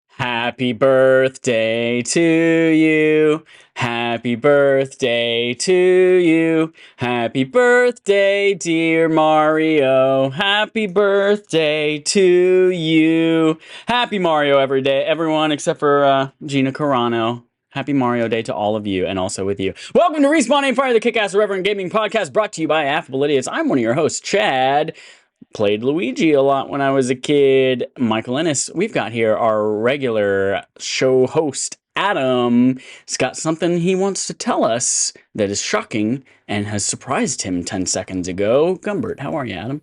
Happy birthday to you. Happy birthday to you. Happy birthday, dear Mario. Happy birthday to you. Happy Mario every day, everyone except for Gina Carano. Happy Mario Day to all of you and also with you. Welcome to Respawn Aim Fire, the Kick-Ass Irreverent Gaming Podcast brought to you by Affable Idiots. I'm one of your hosts, Chad. Played Luigi a lot when I was a kid. Michael Ennis. We've got here our regular show host, Adam. He's got something he wants to tell us that is shocking and has surprised him 10 seconds ago. Gumbert, how are you, Adam?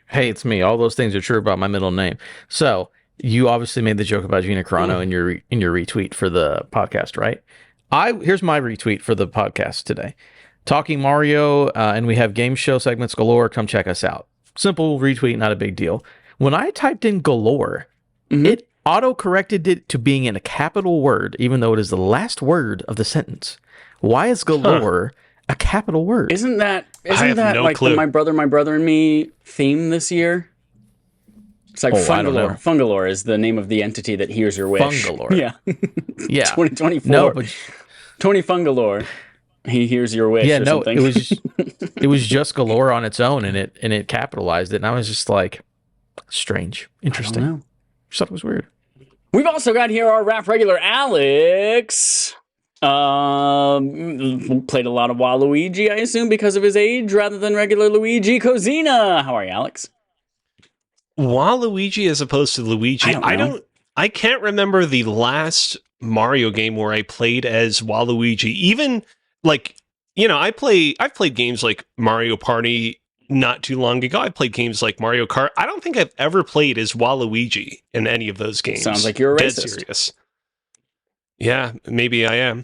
Hey, it's me. All those things are true about my middle name. So you obviously made the joke about Gina Carano in your retweet for the podcast, right? Here's my retweet for the podcast today. Talking Mario, and we have game show segments galore. Come check us out. Simple retweet, not a big deal. When I typed in galore, it auto-corrected it to being in a capital word, even though it is the last word of the sentence. Why is galore a capital word? Isn't that like the My Brother and Me theme this year? It's like Fungalore. Fungalore is the name of the entity that hears your wish. Fungalore. Yeah. Yeah. 2024. No, but Tony Fungalore. He hears your wish. Yeah, or no, something. it was just galore on its own, and it capitalized it, and I was just like, strange, interesting. I don't know. Just thought it was weird. We've also got here our RAF regular Alex. Played a lot of Waluigi, I assume, because of his age, rather than regular Luigi. Cozina, how are you, Alex? Waluigi as opposed to Luigi. I can't remember the last Mario game where I played as Waluigi. Even like, I've played games like Mario Party not too long ago. I played games like Mario Kart. I don't think I've ever played as Waluigi in any of those games. Sounds like you're a racist. Dead serious. Yeah, maybe I am.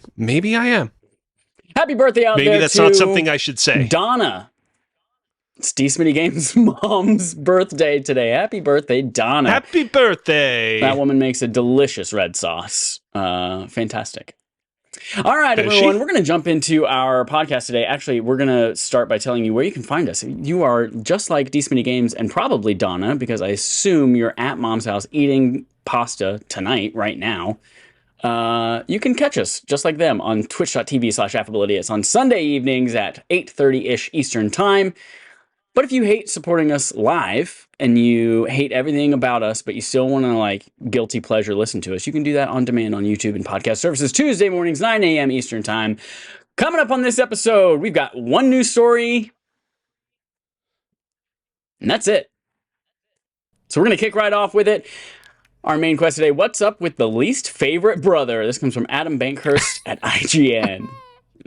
Happy birthday out there Maybe that's not something I should say. Donna. It's D-Smitty Games' mom's birthday today. Happy birthday, Donna. Happy birthday. That woman makes a delicious red sauce. Fantastic. All right, everyone, we're going to jump into our podcast today. Actually, we're going to start by telling you where you can find us. You are just like D-Smitty Games and probably Donna, because I assume you're at Mom's house eating pasta tonight, right now. You can catch us just like them on twitch.tv/affability. on Sunday evenings at 8:30-ish Eastern Time. But if you hate supporting us live and you hate everything about us, but you still want to guilty pleasure listen to us, you can do that on demand on YouTube and podcast services Tuesday mornings, 9 a.m. Eastern Time. Coming up on this episode, we've got one news story, and that's it. So we're going to kick right off with it. Our main quest today, what's up with the least favorite brother? This comes from Adam Bankhurst at IGN.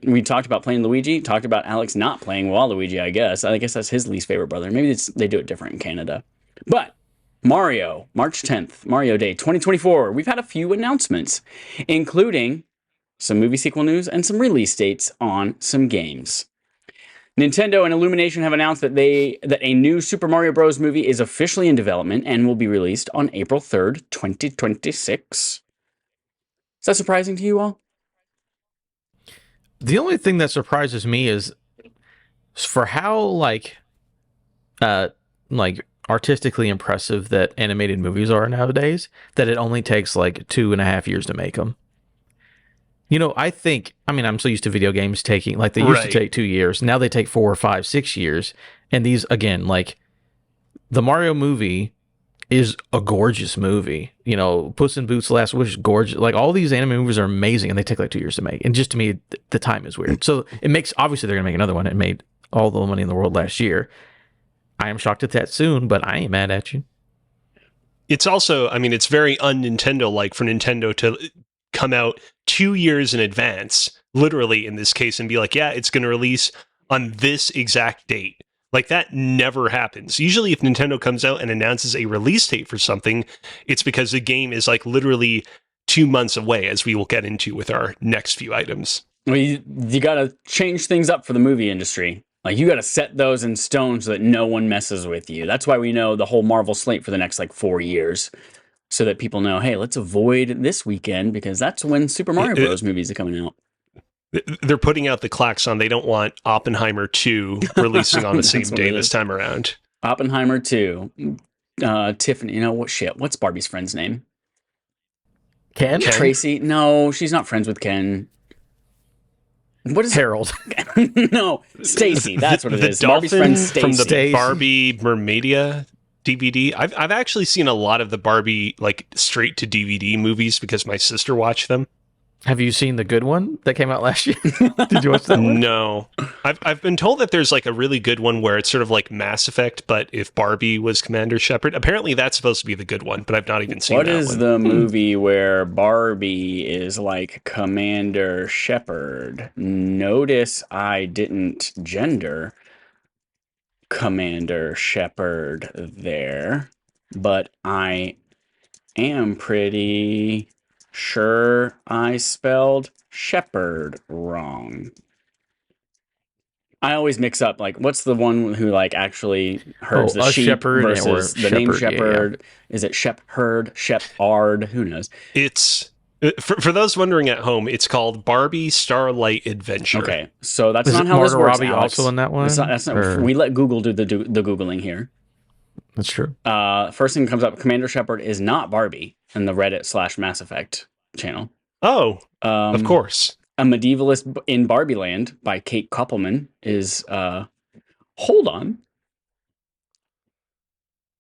We talked about playing Luigi, talked about Alex not playing Waluigi, I guess. I guess that's his least favorite brother. Maybe they do it different in Canada. But Mario, March 10th, Mario Day 2024. We've had a few announcements, including some movie sequel news and some release dates on some games. Nintendo and Illumination have announced that a new Super Mario Bros. Movie is officially in development and will be released on April 3rd, 2026. Is that surprising to you all? The only thing that surprises me is for how artistically impressive that animated movies are nowadays, that it only takes 2.5 years to make them. I'm so used to video games taking, they used to take 2 years. Now they take 4 or 5, 6 years. And these, again, the Mario movie is a gorgeous movie. Puss in Boots: Last Wish, gorgeous. All these anime movies are amazing, and they take 2 years to make. And just to me, the time is weird. So it makes, obviously they're going to make another one. It made all the money in the world last year. I am shocked at that soon, but I ain't mad at you. It's also, it's very un-Nintendo-like for Nintendo to come out 2 years in advance, literally in this case, and be like, yeah, it's going to release on this exact date. That never happens. Usually if Nintendo comes out and announces a release date for something, it's because the game is literally 2 months away, as we will get into with our next few items. Well, you got to change things up for the movie industry. You got to set those in stone so that no one messes with you. That's why we know the whole Marvel slate for the next 4 years. So that people know, hey, let's avoid this weekend because that's when Super Mario Bros. Movies are coming out. They're putting out the klaxon. They don't want Oppenheimer 2 releasing on the same That's what day it this is. time around. Oppenheimer 2. Tiffany, what shit? What's Barbie's friend's name? Ken? Tracy? No, she's not friends with Ken. What is Harold. No, Stacy. That's what it the is. Barbie's friend dolphin from the Stacy. Barbie Mermaidia DVD. I've actually seen a lot of the Barbie like straight to DVD movies because my sister watched them. Have you seen the good one that came out last year? Did you watch that one? No, I've been told that there's like a really good one where it's sort of like Mass Effect, but if Barbie was Commander Shepard. Apparently, that's supposed to be the good one, but I've not even seen What that is one. the movie where Barbie is like Commander Shepard? Notice I didn't gender Commander Shepard there, but I am pretty sure I spelled Shepherd wrong. I always mix up, like, what's the one who, like, actually herds the a sheep shepherd or versus the name shepherd, yeah, Shepherd? Is it Shepherd, Shepard? Who knows? It's for those wondering at home. It's called Barbie Starlight Adventure. Okay, so that's Is not it how this Margot works, Robbie Alex. also in that one? That's not, Or- we let Google do the Googling here. That's true. First thing comes up, Commander Shepard is not Barbie in the Reddit / Mass Effect channel. Oh, of course. A Medievalist in Barbie Land by Kate Koppelman is, hold on.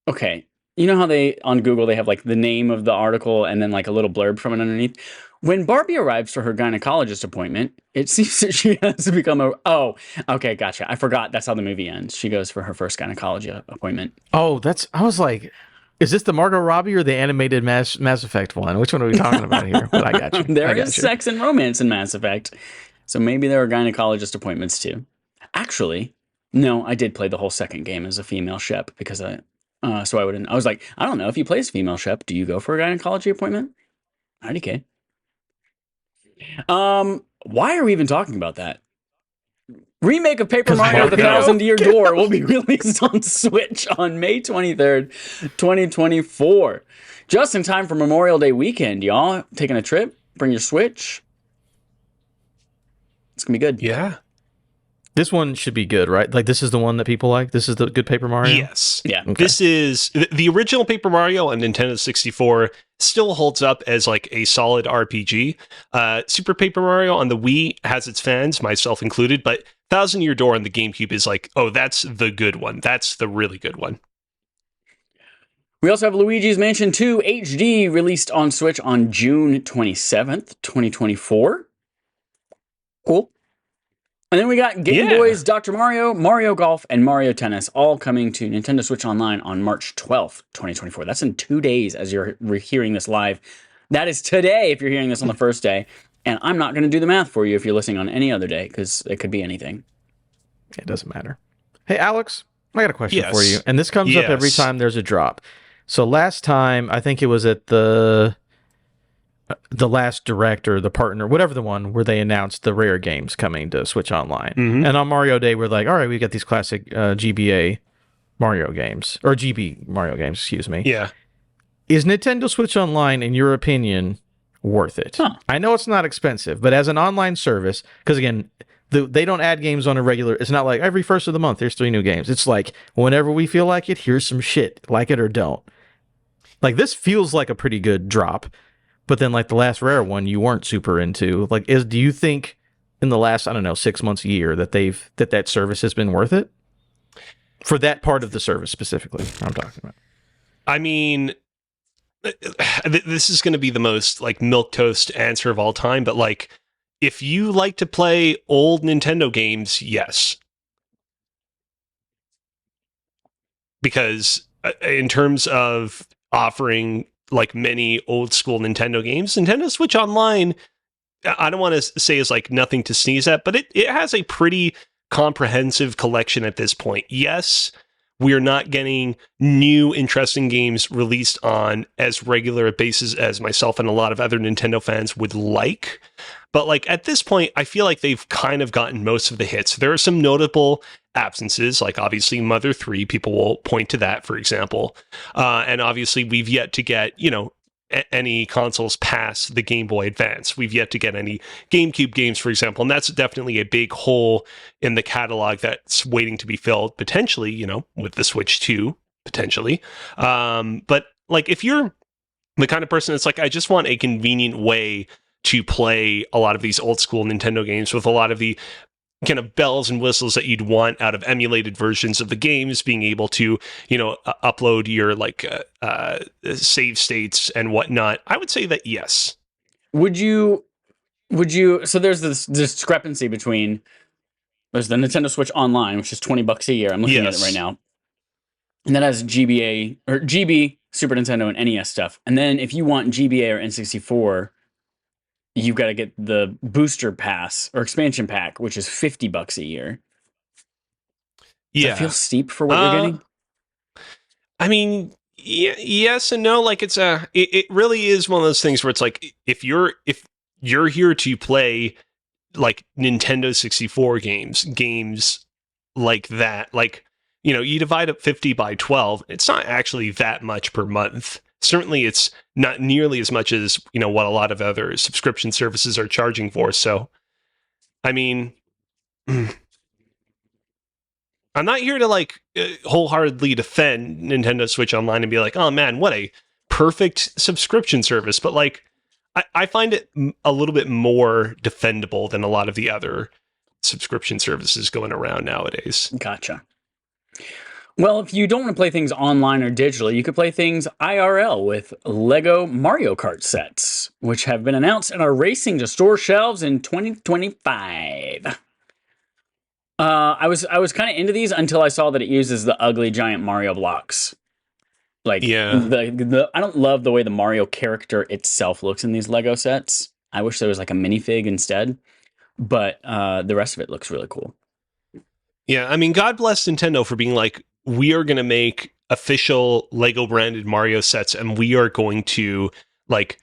Okay. You know how they, on Google, they have like the name of the article and then like a little blurb from it underneath? When Barbie arrives for her gynecologist appointment, it seems that she has to become oh, okay, gotcha. I forgot that's how the movie ends. She goes for her first gynecology appointment. Oh, I was like, is this the Margot Robbie or the animated Mass Effect one? Which one are we talking about here? But I got you. There is sex and romance in Mass Effect. So maybe there are gynecologist appointments too. Actually, no, I did play the whole second game as a female Shep because so I wouldn't. I was like, I don't know, if you play as female Shep, do you go for a gynecology appointment? IDK. Why are we even talking about that? Remake of Paper 'Cause Mario: The Mario. 1,000-Year Door will be released on Switch on May 23rd, 2024. Just in time for Memorial Day weekend, y'all. Taking a trip? Bring your Switch. It's gonna be good. Yeah. This one should be good, right? Like, this is the one that people like? This is the good Paper Mario? Yes. Yeah. Okay. This is the original Paper Mario on Nintendo 64 still holds up as like a solid RPG. Super Paper Mario on the Wii has its fans, myself included, but 1,000-Year Door on the GameCube is like, oh, that's the good one. That's the really good one. We also have Luigi's Mansion 2 HD released on Switch on June 27th, 2024. Cool. And then we got Game Yeah. Boy's Dr. Mario, Mario Golf, and Mario Tennis all coming to Nintendo Switch Online on March 12th, 2024. That's in 2 days as you're hearing this live. That is today if you're hearing this on the first day. And I'm not going to do the math for you if you're listening on any other day because it could be anything. It doesn't matter. Hey, Alex, I got a question Yes. for you. And this comes up every Yes. time there's a drop. So last time, I think it was at the last direct or the partner, whatever the one where they announced the rare games coming to Switch Online. Mhm. And on Mario Day, we're like, all right, we got these classic GBA Mario games, or GB Mario games, excuse me. Yeah. Is Nintendo Switch Online, in your opinion, worth it? Huh. I know it's not expensive, but as an online service, because again, they don't add games on a regular, it's not like every first of the month, there's 3 new games. It's like, whenever we feel like it, here's some shit, like it or don't. Like, this feels like a pretty good drop, but then like the last rare one you weren't super into. Like, do you think in the last, I don't know, 6 months, a year, that that service has been worth it? For that part of the service specifically, I'm talking about. I mean, this is going to be the most like milquetoast answer of all time, but like, if you like to play old Nintendo games, yes. Because in terms of offering like many old school Nintendo games, Nintendo Switch Online, I don't want to say is like nothing to sneeze at, but it has a pretty comprehensive collection at this point. Yes, we are not getting new interesting games released on as regular a basis as myself and a lot of other Nintendo fans would like. But like at this point, I feel like they've kind of gotten most of the hits. There are some notable absences, like obviously Mother 3, people will point to that, for example. And obviously we've yet to get, any consoles past the Game Boy Advance. We've yet to get any GameCube games, for example, and that's definitely a big hole in the catalog that's waiting to be filled, potentially, you know, with the Switch 2, potentially. But like, if you're the kind of person that's like, I just want a convenient way to play a lot of these old school Nintendo games with a lot of the kind of bells and whistles that you'd want out of emulated versions of the games, being able to, you know, upload your like save states and whatnot, I would say that yes. Would you so there's this discrepancy between there's the Nintendo Switch Online, which is $20 a year. I'm looking at it right now. And that has GBA or GB, Super Nintendo, and NES stuff. And then if you want GBA or N64, you've got to get the booster pass or expansion pack, which is $50 a year. Does that feel steep for what you're getting? I mean, yes and no. Like, it really is one of those things where it's like, if you're here to play like Nintendo 64 games like that, like, you know, you divide up 50 by 12, it's not actually that much per month. Certainly it's not nearly as much as, you know, what a lot of other subscription services are charging for. So, I mean, I'm not here to like wholeheartedly defend Nintendo Switch Online and be like, oh man, what a perfect subscription service. But like, I find it a little bit more defendable than a lot of the other subscription services going around nowadays. Gotcha. Well, if you don't want to play things online or digitally, you could play things IRL with Lego Mario Kart sets, which have been announced and are racing to store shelves in 2025. I was kind of into these until I saw that it uses the ugly giant Mario blocks. Like, yeah, I don't love the way the Mario character itself looks in these Lego sets. I wish there was like a minifig instead, but the rest of it looks really cool. Yeah, I mean, God bless Nintendo for being like, we are going to make official Lego branded Mario sets, and we are going to like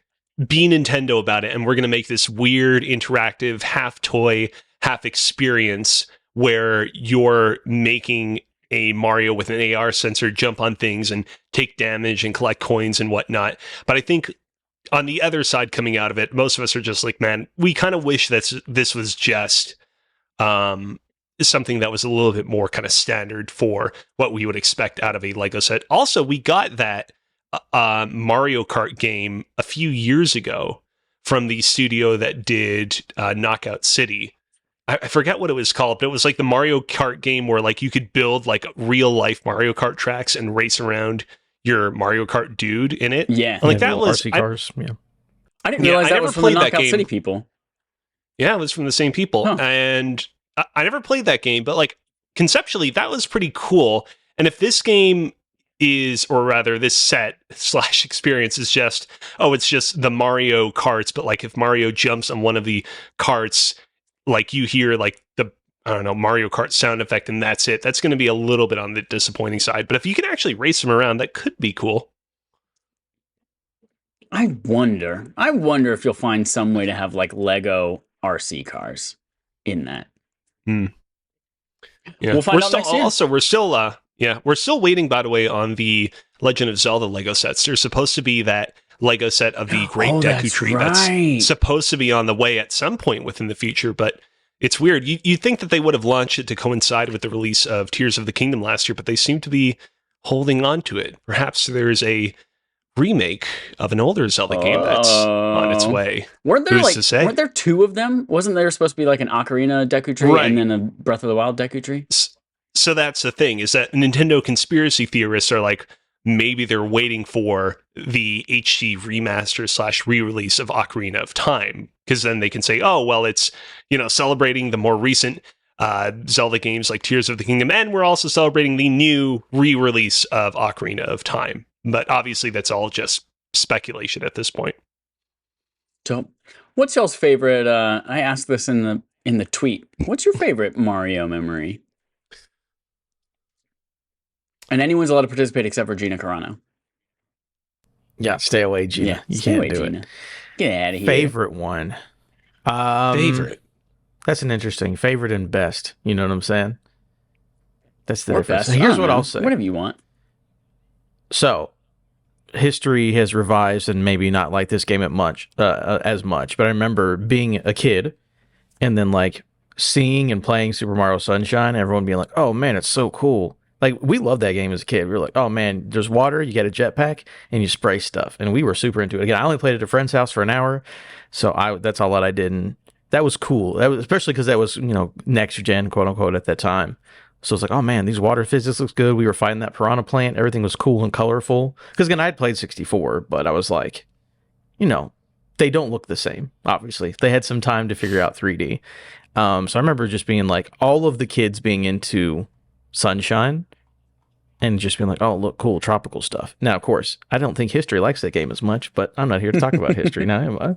be Nintendo about it, and we're going to make this weird interactive half toy, half experience where you're making a Mario with an AR sensor jump on things and take damage and collect coins and whatnot. But I think on the other side coming out of it, most of us are just like, man, we kind of wish that this was just something that was a little bit more kind of standard for what we would expect out of a Lego set. Also, we got that Mario Kart game a few years ago from the studio that did Knockout City. I forget what it was called, but it was like the Mario Kart game where like you could build like real life Mario Kart tracks and race around your Mario Kart dude in it. Yeah, and like that was RC cars. I didn't realize that was from the Knockout City people. Yeah, it was from the same people, and I never played that game, but like conceptually, that was pretty cool. And if this game is, or rather this set / experience is just, it's just the Mario karts, but like if Mario jumps on one of the karts, like you hear like the, I don't know, Mario Kart sound effect and that's it. That's going to be a little bit on the disappointing side. But if you can actually race them around, that could be cool. I wonder if you'll find some way to have like Lego RC cars in that. Yeah, we'll find out next year. Also, we're still waiting, by the way, on the Legend of Zelda Lego sets. There's supposed to be that Lego set of the Great Deku Tree that's supposed to be on the way at some point within the future, but it's weird. You'd think that they would have launched it to coincide with the release of Tears of the Kingdom last year, but they seem to be holding on to it. Perhaps there's a remake of an older Zelda game that's on its way. Weren't there two of them? Wasn't there supposed to be like an Ocarina Deku Tree and then a Breath of the Wild Deku Tree? So that's the thing, is that Nintendo conspiracy theorists are like, maybe they're waiting for the HD remaster / re-release of Ocarina of Time, because then they can say, oh, well, it's, celebrating the more recent Zelda games like Tears of the Kingdom, and we're also celebrating the new re-release of Ocarina of Time. But obviously, that's all just speculation at this point. So, what's y'all's favorite? I asked this in the tweet. What's your favorite Mario memory? And anyone's allowed to participate except for Gina Carano. Yeah, stay away, Gina. Yeah, you stay can't away, do Gina. it. Get out of here. Favorite one. Favorite. That's an interesting favorite and best. You know what I'm saying? That's the or difference. best. Here's what I'll say. Whatever you want. So, history has revised and maybe not like this game as much, but I remember being a kid and then like seeing and playing Super Mario Sunshine, everyone being like, "Oh man, it's so cool." Like we loved that game as a kid. We were like, "Oh man, there's water, you get a jetpack and you spray stuff." And we were super into it. Again, I only played at a friend's house for an hour, so that's all that I did, and that was cool. That was especially because that was, next gen, quote unquote, at that time. So it's like, oh man, these water physics looks good. We were fighting that piranha plant. Everything was cool and colorful. Because again, I had played 64, but I was like, they don't look the same. Obviously, they had some time to figure out 3D. So I remember just being like, all of the kids being into Sunshine, and just being like, oh look, cool tropical stuff. Now, of course, I don't think history likes that game as much, but I'm not here to talk about history now, am I?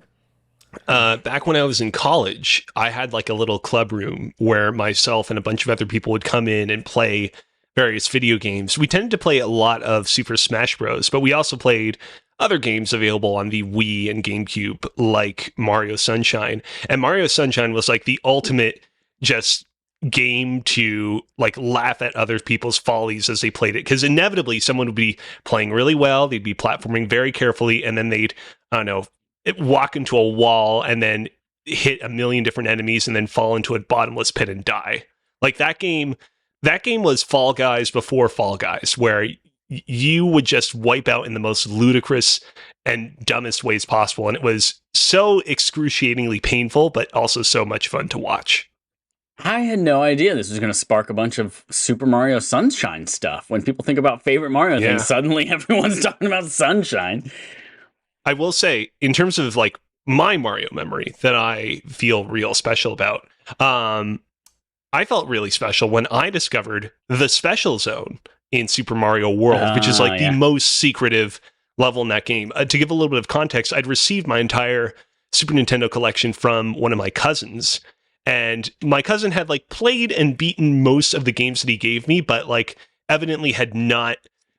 Back when I was in college, I had like a little club room where myself and a bunch of other people would come in and play various video games. We tended to play a lot of Super Smash Bros., but we also played other games available on the Wii and GameCube, like Mario Sunshine. And Mario Sunshine was like the ultimate just game to like laugh at other people's follies as they played it. Because inevitably someone would be playing really well, they'd be platforming very carefully, and then they'd, I don't know, walk into a wall and then hit a million different enemies and then fall into a bottomless pit and die. Like that game was Fall Guys before Fall Guys, where you would just wipe out in the most ludicrous and dumbest ways possible. And it was so excruciatingly painful, but also so much fun to watch. I had no idea this was going to spark a bunch of Super Mario Sunshine stuff. When people think about favorite Mario things, suddenly everyone's talking about Sunshine. I will say, in terms of like my Mario memory that I feel real special about, I felt really special when I discovered the Special Zone in Super Mario World, which is like the most secretive level in that game. To give a little bit of context, I'd received my entire Super Nintendo collection from one of my cousins, and my cousin had like played and beaten most of the games that he gave me, but like evidently had not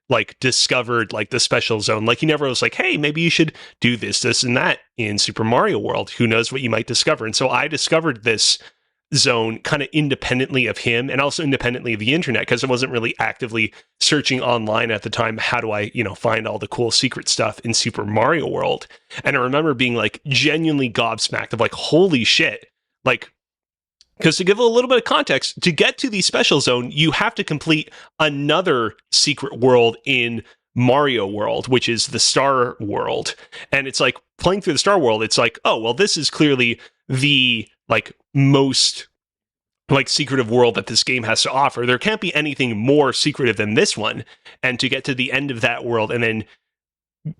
like discovered like the Special Zone. Like he never was like, hey, maybe you should do this and that in Super Mario World. Who knows what you might discover? And so I discovered this zone kind of independently of him and also independently of the internet, because I wasn't really actively searching online at the time. How do I, find all the cool secret stuff in Super Mario World? And I remember being like genuinely gobsmacked of like, holy shit. Like, because to give a little bit of context, to get to the Special Zone, you have to complete another secret world in Mario World, which is the Star World. And it's like playing through the Star World, it's like, oh, well, this is clearly the like most like secretive world that this game has to offer. There can't be anything more secretive than this one. And to get to the end of that world and then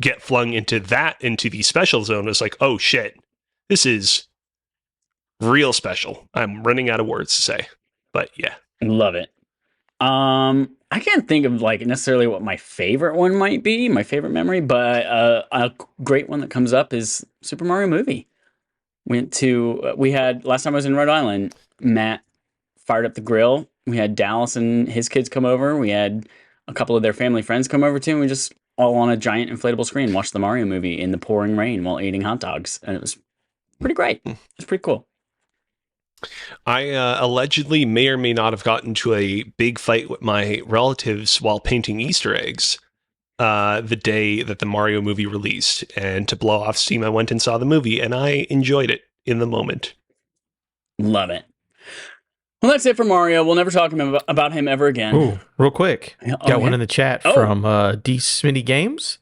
get flung into the Special Zone was like, oh shit, this is real special. I'm running out of words to say, but yeah. Love it. I can't think of like necessarily what my favorite one might be, my favorite memory, but a great one that comes up is Super Mario movie. We had, last time I was in Rhode Island, Matt fired up the grill. We had Dallas and his kids come over. We had a couple of their family friends come over too. And we just all on a giant inflatable screen watched the Mario movie in the pouring rain while eating hot dogs. And it was pretty great. It was pretty cool. I allegedly may or may not have gotten into a big fight with my relatives while painting Easter eggs the day that the Mario movie released. And to blow off steam, I went and saw the movie, and I enjoyed it in the moment. Love it. Well, that's it for Mario. We'll never talk about him ever again. Ooh, real quick. Got one in the chat from D. Smitty Games.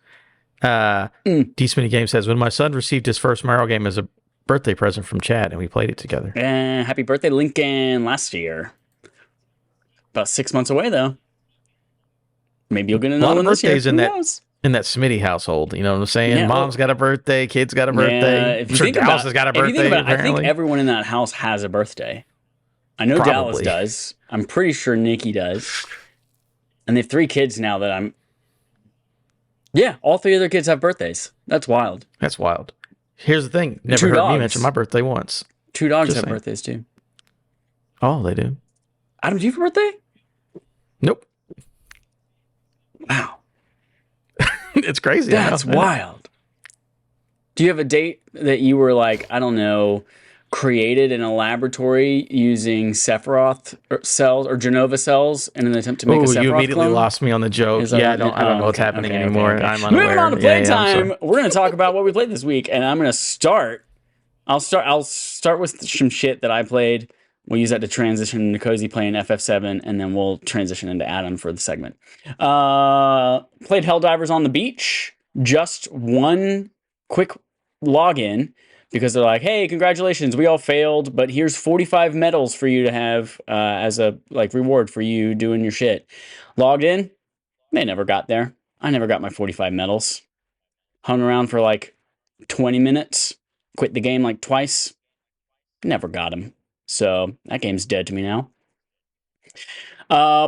D. Smitty Games says, when my son received his first Mario game as a birthday present from Chad, and we played it together. Happy birthday, Lincoln, last year. About 6 months away, though. Maybe you'll get another one this year. In that Smitty household, you know what I'm saying? Yeah, Mom's got a birthday, kid's got a birthday. If you think Dallas has got a birthday. I think everyone in that house has a birthday. I know Dallas does. I'm pretty sure Nikki does. And they have 3 kids now that I'm... Yeah, all 3 of their kids have birthdays. That's wild. That's wild. Here's the thing. Never heard me mention my birthday once. 2 dogs have birthdays, too. Oh, they do. Adam, do you have a birthday? Nope. Wow. It's crazy. That's wild. Do you have a date that you were like, I don't know, created in a laboratory using Sephiroth cells or Genova cells in an attempt to make a Sephiroth you immediately clone. lost me on the joke. Is that Yeah, what- I don't know what's okay, happening okay, anymore. okay. I'm unaware. Moving on to Yeah, I'm playtime, sorry. we're going to talk about what we played this week, and I'm going to start. I'll start with some shit that I played. We'll use that to transition into Cozy playing FF7, and then we'll transition into Adam for the segment. Played Helldivers on the Beach. Just one quick login because they're like, hey, congratulations, we all failed, but here's 45 medals for you to have as a like reward for you doing your shit. Logged in, they never got there. I never got my 45 medals. Hung around for like 20 minutes, quit the game like twice, never got him. So that game's dead to me now.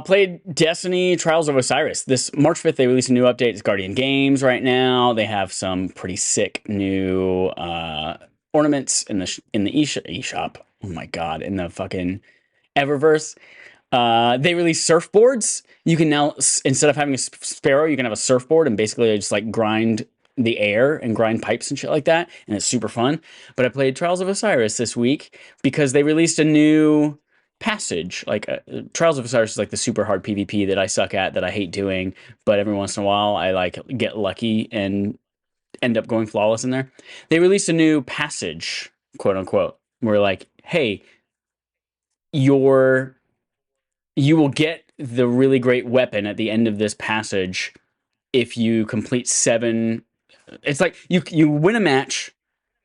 Played Destiny Trials of Osiris. This March 5th, they released a new update. It's Guardian Games right now. They have some pretty sick new ornaments in the eShop. Oh my god, in the fucking Eververse. They released surfboards. You can now, instead of having a sparrow, you can have a surfboard and basically just like grind the air and grind pipes and shit like that. And it's super fun. But I played Trials of Osiris this week because they released a new passage. Like Trials of Osiris is like the super hard PvP that I suck at, that I hate doing. But every once in a while, I like get lucky and end up going flawless in there. They released a new passage, quote unquote, where like, hey, you will get the really great weapon at the end of this passage if you complete 7. It's like you win a match,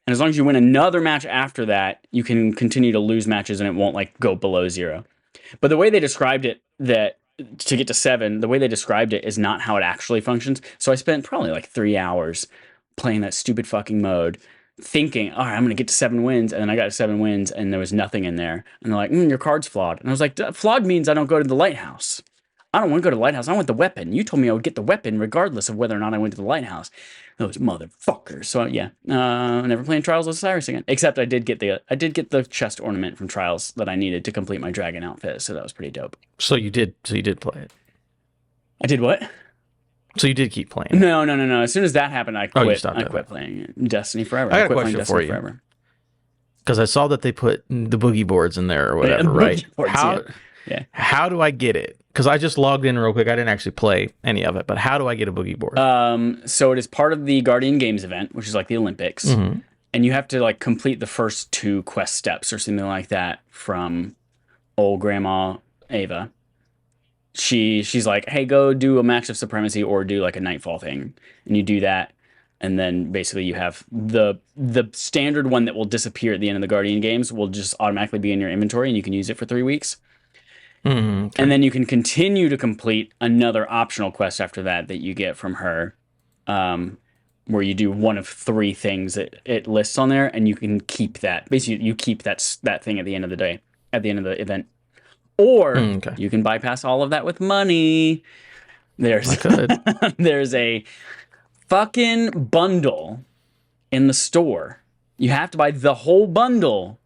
and as long as you win another match after that, you can continue to lose matches and it won't like go below 0. But the way they described it, that to get to 7, the way they described it is not how it actually functions. So I spent probably like 3 hours playing that stupid fucking mode, thinking, all right, I'm going to get to 7 wins. And then I got to 7 wins and there was nothing in there. And they're like, your card's flawed. And I was like, flawed means I don't go to the lighthouse. I don't want to go to the lighthouse. I want the weapon. You told me I would get the weapon regardless of whether or not I went to the lighthouse. Those motherfuckers. So yeah, never playing Trials of Osiris again. Except I did get the chest ornament from Trials that I needed to complete my dragon outfit. So that was pretty dope. So you did play it. I did what? So you did keep playing. No. As soon as that happened, I quit. stopped I quit playing Destiny forever. I got a quit question playing for Destiny you. forever. Because I saw that they put the boogie boards in there or whatever, right? Boards, How yeah. how do I get it? Because I just logged in real quick. I didn't actually play any of it, but how do I get a boogie board? So it is part of the Guardian Games event, which is like the Olympics, and you have to like complete the first 2 quest steps or something like that from old Grandma Ava. She's like, hey, go do a match of supremacy or do like a nightfall thing, and you do that, and then basically you have the standard one that will disappear at the end of the Guardian Games will just automatically be in your inventory, and you can use it for 3 weeks. And then you can continue to complete another optional quest after that you get from her, where you do one of 3 things that it lists on there, and you can keep that. Basically, you keep that thing at the end of the day, at the end of the event. Or you can bypass all of that with money. There's a fucking bundle in the store. You have to buy the whole bundle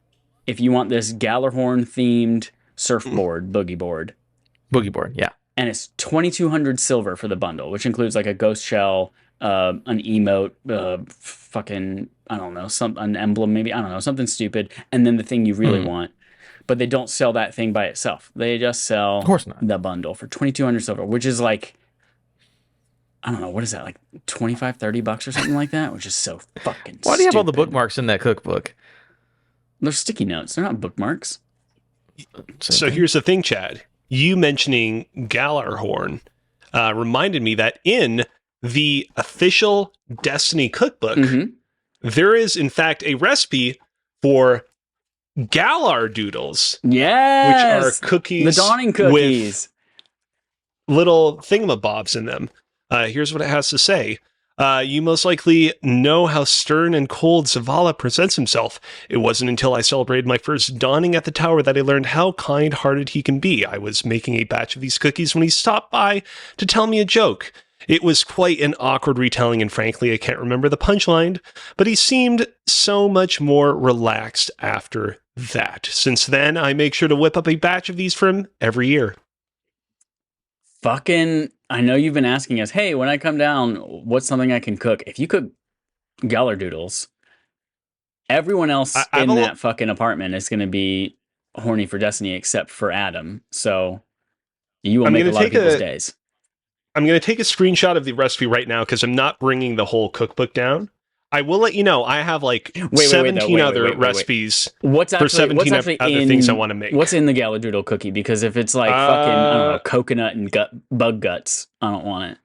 if you want this Gallarhorn themed surfboard, boogie board. Boogie board, yeah. And it's 2,200 silver for the bundle, which includes like a ghost shell, an emote, fucking, I don't know, an emblem maybe, I don't know, something stupid, and then the thing you really want. But they don't sell that thing by itself. They just sell of course not. the bundle for 2,200 silver, which is like, I don't know, what is that, like $25-$30 or something like that? Which is so fucking Why do you have all the stupid. bookmarks in that cookbook? They're sticky notes. They're not bookmarks. So here's the thing, Chad. You mentioning Gallarhorn reminded me that in the official Destiny cookbook, there is, in fact, a recipe for Galar doodles. Yes! Which are cookies. The dawning cookies. With little thingamabobs in them. Here's what it has to say. You most likely know how stern and cold Zavala presents himself. It wasn't until I celebrated my first dawning at the tower that I learned how kind-hearted he can be. I was making a batch of these cookies when he stopped by to tell me a joke. It was quite an awkward retelling, and frankly, I can't remember the punchline, but he seemed so much more relaxed after that. Since then, I make sure to whip up a batch of these for him every year. Fucking, I know you've been asking us, hey, when I come down, what's something I can cook? If you cook Galar doodles Everyone else I've in that fucking apartment is going to be horny for Destiny except for Adam. So you will make a lot of people's days. I'm going to take a screenshot of the recipe right now because I'm not bringing the whole cookbook down. I will let you know I have like 17 other recipes for 17 other things I want to make. What's in the Galadoodle cookie? Because if it's like fucking, I don't know, coconut and bug guts, I don't want it.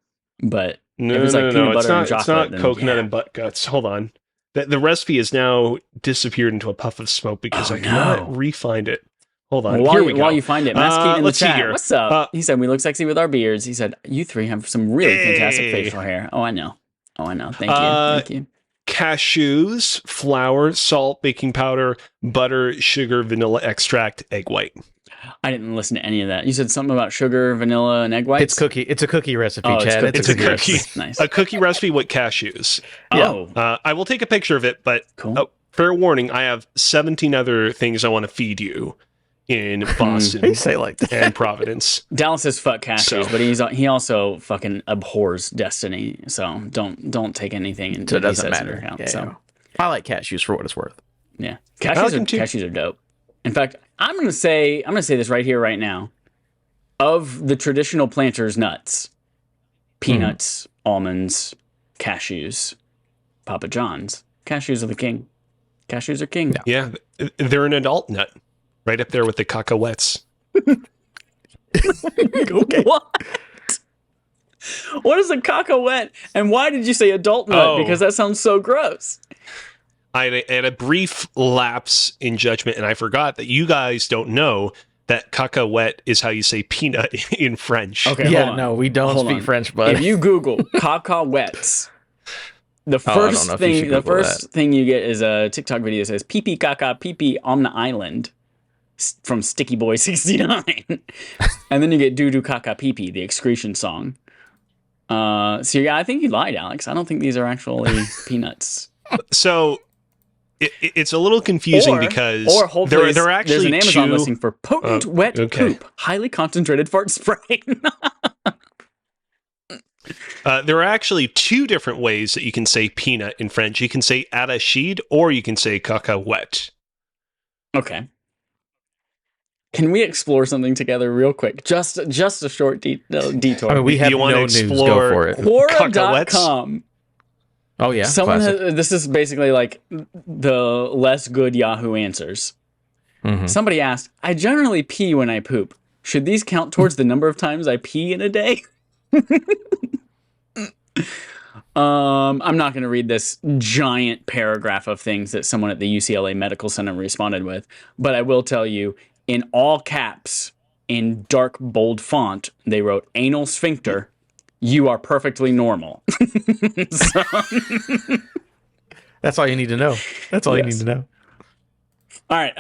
But if it's like peanut butter and chocolate, it's not coconut and butt guts. Hold on. The recipe has now disappeared into a puff of smoke because I cannot re-find it. Hold on. Well, here we go. While you find it, Maskeet in the chat. Here. What's up? He said, we look sexy with our beards. He said, you three have some really fantastic facial hair. Oh, I know. Thank you. Cashews, flour, salt, baking powder, butter, sugar, vanilla extract, egg white. I didn't listen to any of that. You said something about sugar, vanilla, and egg whites? It's a cookie recipe, oh, Chad. It's a cookie. Nice. A cookie recipe with cashews. Oh. I will take a picture of it, but fair warning, I have 17 other things I want to feed you in Boston you say like that. and Providence. Dallas says fuck cashews, but he also fucking abhors Destiny. So don't take anything into so it doesn't matter. Account. Yeah, so I like cashews for what it's worth. Yeah, cashews are dope. In fact, I'm gonna say this right here, right now. Of the traditional planters' nuts, peanuts, almonds, cashews, Papa John's, cashews are the king. Cashews are king. Yeah, they're an adult nut. Right up there with the cacahuetes. Okay. What? What is a cacahuete? And why did you say adult nut? Because that sounds so gross. I had a brief lapse in judgment, and I forgot that you guys don't know that cacahuete is how you say peanut in French. Okay, yeah, no, we don't speak French, but if you Google cacahuetes, the first thing you get is a TikTok video that says "pee pee caca pee pee on the island" from Sticky Boy 69, and then you get "doo doo caca pee pee," the excretion song. So yeah, I think you lied, Alex. I don't think these are actually peanuts. So it's a little confusing because they're actually there's an Amazon listing for potent wet poop, highly concentrated fart spray. There are actually two different ways that you can say peanut in French. You can say arachide or you can say cacahuète. Okay. Can we explore something together real quick? Just a short detour. I mean, we have no news. Go for it. Quora.com. Oh, yeah. This is basically like the less good Yahoo answers. Mm-hmm. Somebody asked, I generally pee when I poop. Should these count towards the number of times I pee in a day? I'm not going to read this giant paragraph of things that someone at the UCLA Medical Center responded with, but I will tell you, in all caps, in dark, bold font, they wrote, anal sphincter, you are perfectly normal. That's all you need to know. That's all you need to know. All right.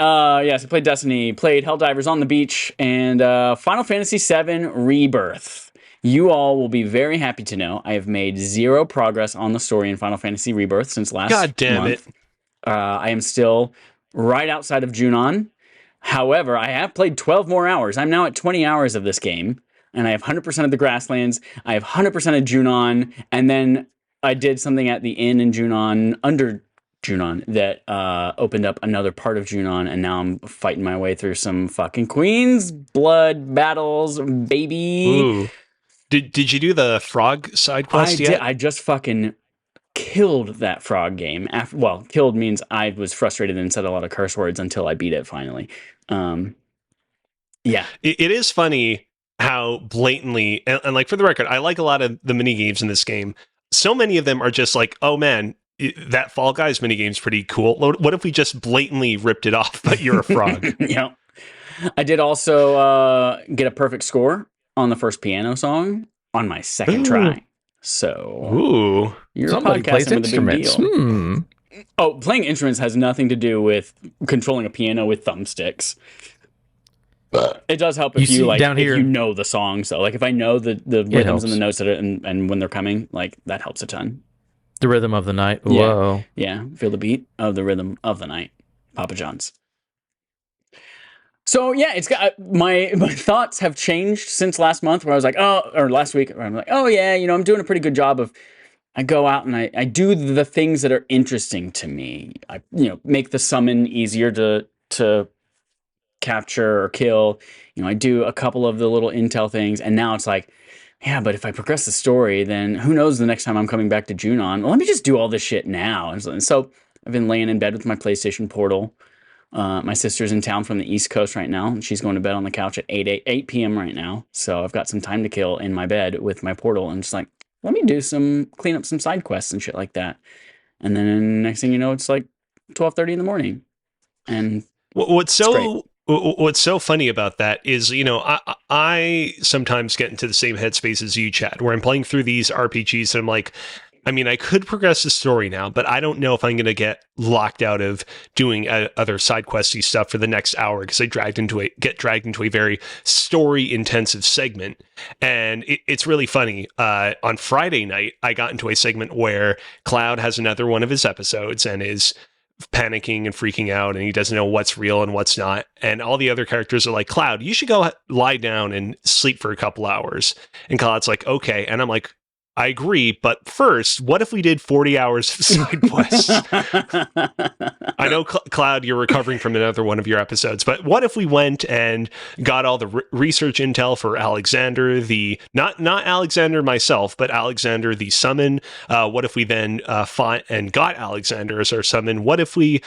Yes, I played Destiny, played Helldivers on the Beach, and Final Fantasy VII Rebirth. You all will be very happy to know I have made zero progress on the story in Final Fantasy Rebirth since last month. God damn it. I am still right outside of Junon. However, I have played 12 more hours. I'm now at 20 hours of this game, and I have 100% of the grasslands. I have 100% of Junon, and then I did something at the inn in Junon, under Junon, that opened up another part of Junon, and now I'm fighting my way through some fucking Queen's Blood battles, baby. Ooh. Did you do the frog side quest yet? I just fucking killed that frog game. Killed means I was frustrated and said a lot of curse words until I beat it finally. Yeah. It is funny how blatantly, and like for the record, I like a lot of the mini games in this game. So many of them are just like, oh man, that Fall Guys mini game's pretty cool. What if we just blatantly ripped it off, but you're a frog? Yeah. I did also get a perfect score on the first piano song on my second try. So you're somebody plays instruments. Oh, playing instruments has nothing to do with controlling a piano with thumbsticks. It does help if you know the songs. So like if I know the rhythms and the notes that and when they're coming, like that helps a ton. The rhythm of the night. Whoa. Yeah. Feel the beat of the rhythm of the night. Papa John's. So yeah, it's got my thoughts have changed since last month, where I was like, last week, where I'm like, oh yeah, I'm doing a pretty good job of I go out and I do the things that are interesting to me. I make the summon easier to capture or kill. I do a couple of the little intel things, and now it's like, yeah, but if I progress the story, then who knows the next time I'm coming back to Junon? Well, let me just do all this shit now. And so I've been laying in bed with my PlayStation Portal. My sister's in town from the East Coast right now, and she's going to bed on the couch at 8 p.m. right now. So I've got some time to kill in my bed with my Portal, and just like, let me clean up some side quests and shit like that. And then next thing you know, it's like 12:30 in the morning. And what's so funny about that is, I sometimes get into the same headspace as you, Chad, where I'm playing through these RPGs and I'm like, I mean, I could progress the story now, but I don't know if I'm going to get locked out of doing other side questy stuff for the next hour because I get dragged into a very story intensive segment. And it's really funny. On Friday night, I got into a segment where Cloud has another one of his episodes and is panicking and freaking out, and he doesn't know what's real and what's not. And all the other characters are like, Cloud, you should go lie down and sleep for a couple hours. And Cloud's like, okay. And I'm like, I agree, but first, what if we did 40 hours of side quests? I know, Cloud, you're recovering from another one of your episodes, but what if we went and got all the research intel for Alexander, not Alexander myself, but Alexander the summon? What if we then fought and got Alexander as our summon? What if we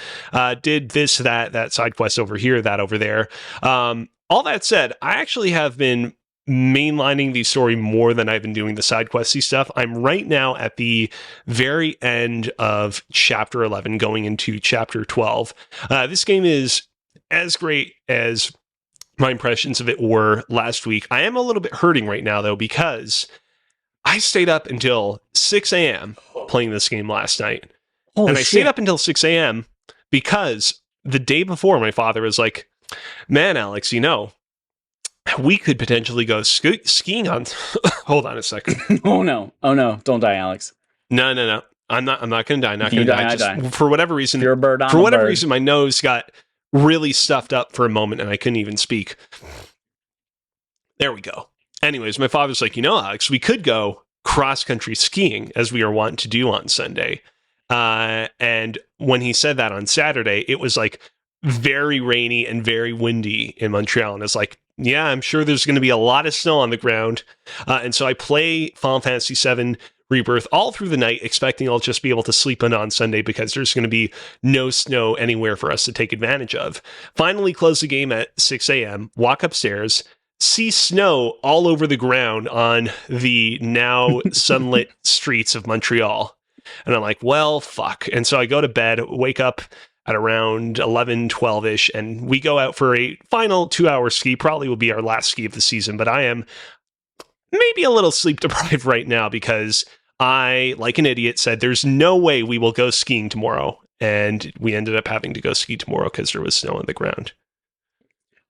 did this, that side quest over here, that over there? All that said, I actually have been mainlining the story more than I've been doing the side questy stuff. I'm right now at the very end of chapter 11 going into chapter 12. This game is as great as my impressions of it were last week. I am a little bit hurting right now though, because I stayed up until 6 a.m. playing this game last night. Holy I stayed up until 6 a.m. because the day before my father was like, man, Alex, we could potentially go skiing on. Hold on a second. Oh no! Don't die, Alex. No. I'm not going to die. I'm not going to die. Die. For whatever reason, You're a bird. For whatever reason, my nose got really stuffed up for a moment, and I couldn't even speak. There we go. Anyways, my father's like, Alex, we could go cross country skiing as we are wont to do on Sunday. And when he said that on Saturday, it was like very rainy and very windy in Montreal, and it's like, yeah, I'm sure there's going to be a lot of snow on the ground. And so I play Final Fantasy VII Rebirth all through the night, expecting I'll just be able to sleep in on Sunday because there's going to be no snow anywhere for us to take advantage of. Finally close the game at 6 a.m., walk upstairs, see snow all over the ground on the now sunlit streets of Montreal. And I'm like, well, fuck. And so I go to bed, wake up at around 11, 12-ish, and we go out for a final 2-hour ski. Probably will be our last ski of the season, but I am maybe a little sleep deprived right now because I, like an idiot, said there's no way we will go skiing tomorrow, and we ended up having to go ski tomorrow because there was snow on the ground.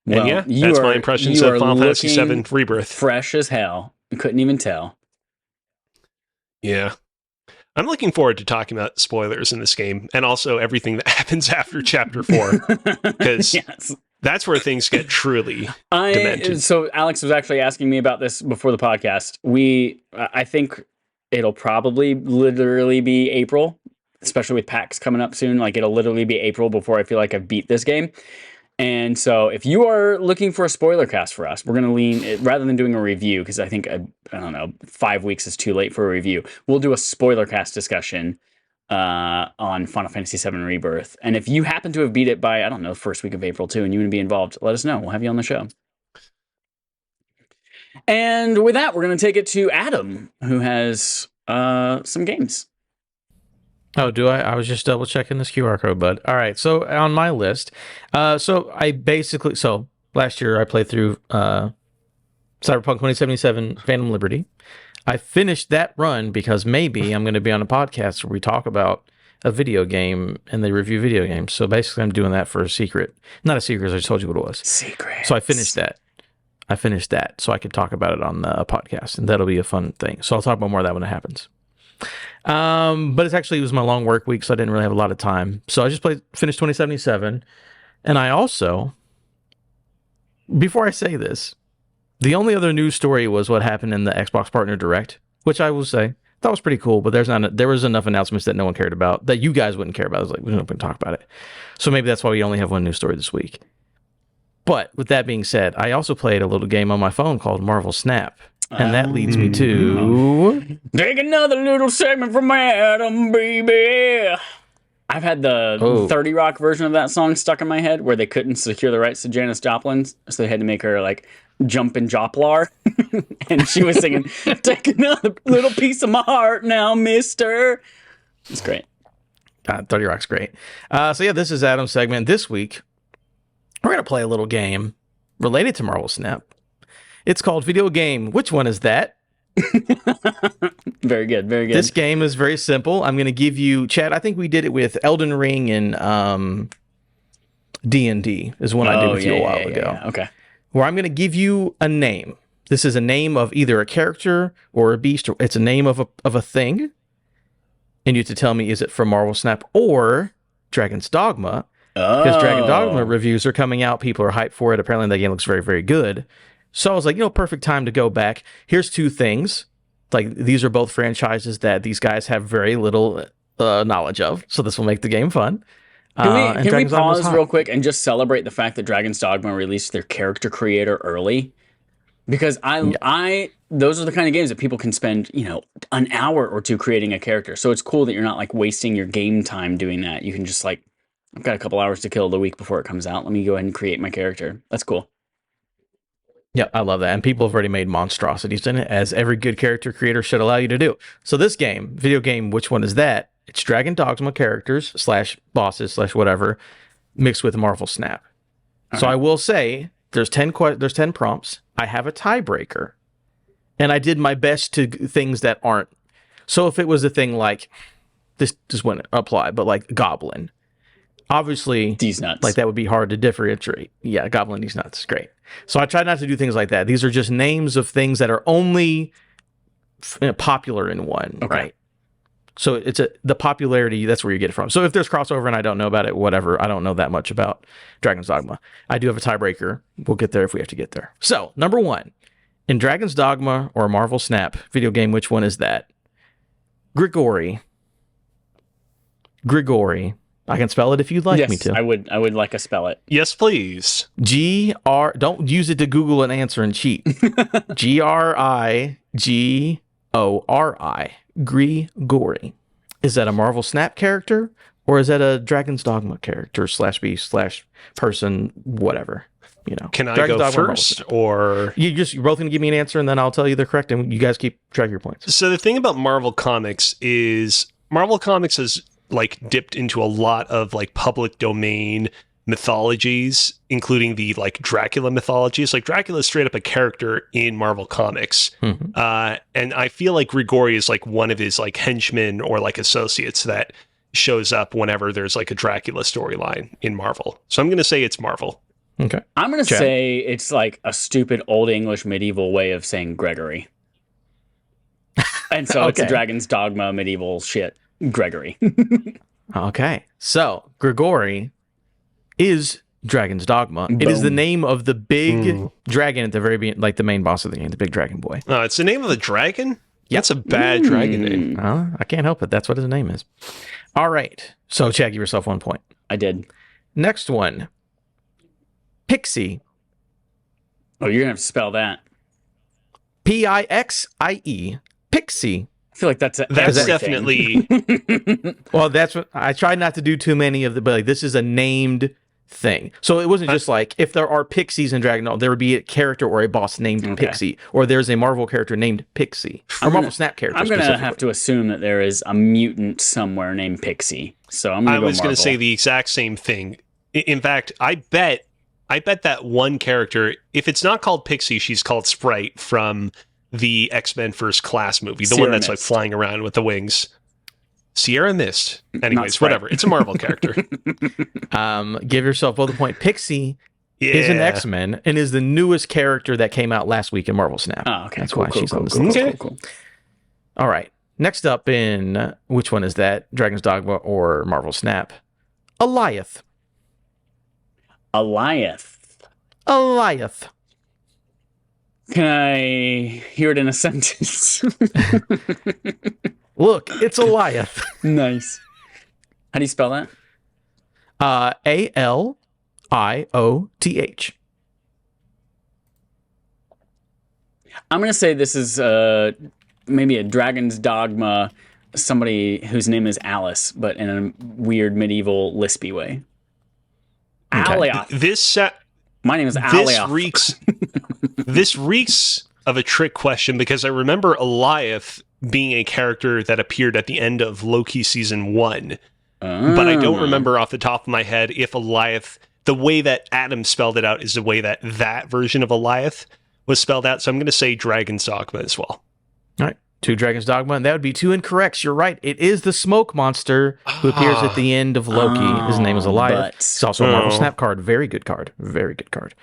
Well, and yeah, that's my impressions of Final Fantasy VII Rebirth. Fresh as hell. You couldn't even tell. Yeah. I'm looking forward to talking about spoilers in this game and also everything that happens after Chapter 4, because that's where things get truly demented. So Alex was actually asking me about this before the podcast. I think it'll probably literally be April, especially with PAX coming up soon. Like, it'll literally be April before I feel like I've beat this game. And so if you are looking for a spoiler cast for us, we're going to lean, rather than doing a review, because I think, I don't know, 5 weeks is too late for a review. We'll do a spoiler cast discussion on Final Fantasy VII Rebirth. And if you happen to have beat it by, I don't know, first week of April too, and you want to be involved, let us know. We'll have you on the show. And with that, we're going to take it to Adam, who has some games. Oh, do I? I was just double checking this QR code, bud. All right. So on my list, so last year I played through Cyberpunk 2077 Phantom Liberty. I finished that run because maybe I'm going to be on a podcast where we talk about a video game and they review video games. So basically I'm doing that for a secret. Not a secret, I just told you what it was. Secret. So I finished that so I could talk about it on the podcast, and that'll be a fun thing. So I'll talk about more of that when it happens. But it was my long work week, so I didn't really have a lot of time. So I just finished 2077. And I also, before I say this, the only other news story was what happened in the Xbox Partner Direct, which I will say That was pretty cool, but there was enough announcements that no one cared about, that you guys wouldn't care about. I was like, we're not going to talk about it. So maybe that's why we only have one news story this week. But with that being said, I also played a little game on my phone called Marvel Snap. And that leads me to... Take another little segment from Adam, baby. I've had the 30 Rock version of that song stuck in my head where they couldn't secure the rights to Janis Joplin, so they had to make her like Jumpin' Joplar. And she was singing, take another little piece of my heart now, mister. It's great. 30 Rock's great. So yeah, this is Adam's segment. This week, we're going to play a little game related to Marvel Snap. It's called Video Game. Which one is that? Very good, very good. This game is very simple. I'm going to give you, Chad, I think we did it with Elden Ring and D&D is one I did with you a while ago. Yeah. Okay. Where I'm going to give you a name. This is a name of either a character or a beast. Or it's a name of a thing. And you have to tell me, is it from Marvel Snap or Dragon's Dogma? Because Dragon Dogma reviews are coming out. People are hyped for it. Apparently, that game looks very, very good. So I was like, perfect time to go back. Here's two things. Like, these are both franchises that these guys have very little knowledge of. So this will make the game fun. Can we pause real quick and just celebrate the fact that Dragon's Dogma released their character creator early? Because those are the kind of games that people can spend, an hour or two creating a character. So it's cool that you're not like wasting your game time doing that. You can just like, I've got a couple hours to kill the week before it comes out. Let me go ahead and create my character. That's cool. Yeah, I love that. And people have already made monstrosities in it, as every good character creator should allow you to do. So this game, video game, which one is that? It's Dragon Dogma characters / bosses / whatever, mixed with Marvel Snap. So I will say, there's 10 prompts. I have a tiebreaker. And I did my best to things that aren't. So if it was a thing like, this wouldn't apply, but like Goblin. Obviously, these nuts. Like that would be hard to differentiate. Yeah, Goblin, these nuts is great. So I try not to do things like that. These are just names of things that are only popular in one, right? So it's the popularity, that's where you get it from. So if there's crossover and I don't know about it, whatever, I don't know that much about Dragon's Dogma. I do have a tiebreaker. We'll get there if we have to get there. So, number 1, in Dragon's Dogma or Marvel Snap video game, which one is that? Grigori. I can spell it if you'd like me to. I would like to spell it. Yes, please. Don't use it to Google an answer and cheat. Grigori. Grigori. Is that a Marvel Snap character, or is that a Dragon's Dogma character / beast / person, whatever? Can I Dragon's go Dogma first, or you're both gonna give me an answer and then I'll tell you they're correct, and you guys keep track of your points. So the thing about Marvel Comics is Marvel Comics has like dipped into a lot of like public domain mythologies, including the like Dracula mythologies. Like Dracula is straight up a character in Marvel Comics. And I feel like Grigori is like one of his like henchmen or like associates that shows up whenever there's like a Dracula storyline in Marvel. So I'm going to say it's Marvel. Okay. I'm going to say it's like a stupid old English medieval way of saying Gregory. And so it's a Dragon's Dogma medieval shit. Gregory. Okay. So Grigori is Dragon's Dogma. Boom. It is the name of the big dragon at the very beginning, like the main boss of the game, the big dragon boy. Oh, it's the name of the dragon? Yep. That's a bad dragon name. I can't help it. That's what his name is. All right. So, Chad, give yourself 1 point. I did. Next one. Pixie. Oh, you're going to have to spell that. Pixie. Pixie. I feel like that's definitely. Well, that's what I tried not to do too many of the, but like, this is a named thing. So it wasn't just like if there are pixies in Dragon, there would be a character or a boss named Pixie, or there's a Marvel character named Pixie, or Marvel Snap character. I'm going to have to assume that there is a mutant somewhere named Pixie. So I'm going to go was going to say the exact same thing. In fact, I bet that one character, if it's not called Pixie, she's called Sprite from the X-Men First Class movie, the one that's like flying around with the wings. Sierra Mist. Anyways, whatever. It's a Marvel character. Give yourself both a point. Pixie is an X-Men and is the newest character that came out last week in Marvel Snap. Oh, okay. That's why she's on this list. Cool. All right. Next up in, which one is that? Dragon's Dogma or Marvel Snap? Alioth. Can I hear it in a sentence? Look, it's Alioth. Nice. How do you spell that? Alioth. I'm going to say this is maybe a Dragon's Dogma, somebody whose name is Alice, but in a weird medieval lispy way. Okay. Alioth. My name is Alioth. This reeks of a trick question because I remember Alioth being a character that appeared at the end of Loki season 1. But I don't remember off the top of my head if Alioth, the way that Adam spelled it out is the way that version of Alioth was spelled out. So I'm going to say Dragon's Dogma as well. All right. 2 Dragon's Dogma, and that would be 2 incorrects. You're right. It is the smoke monster who appears at the end of Loki. His name is Alioth. It's also a Marvel Snap card. Very good card. Very good card.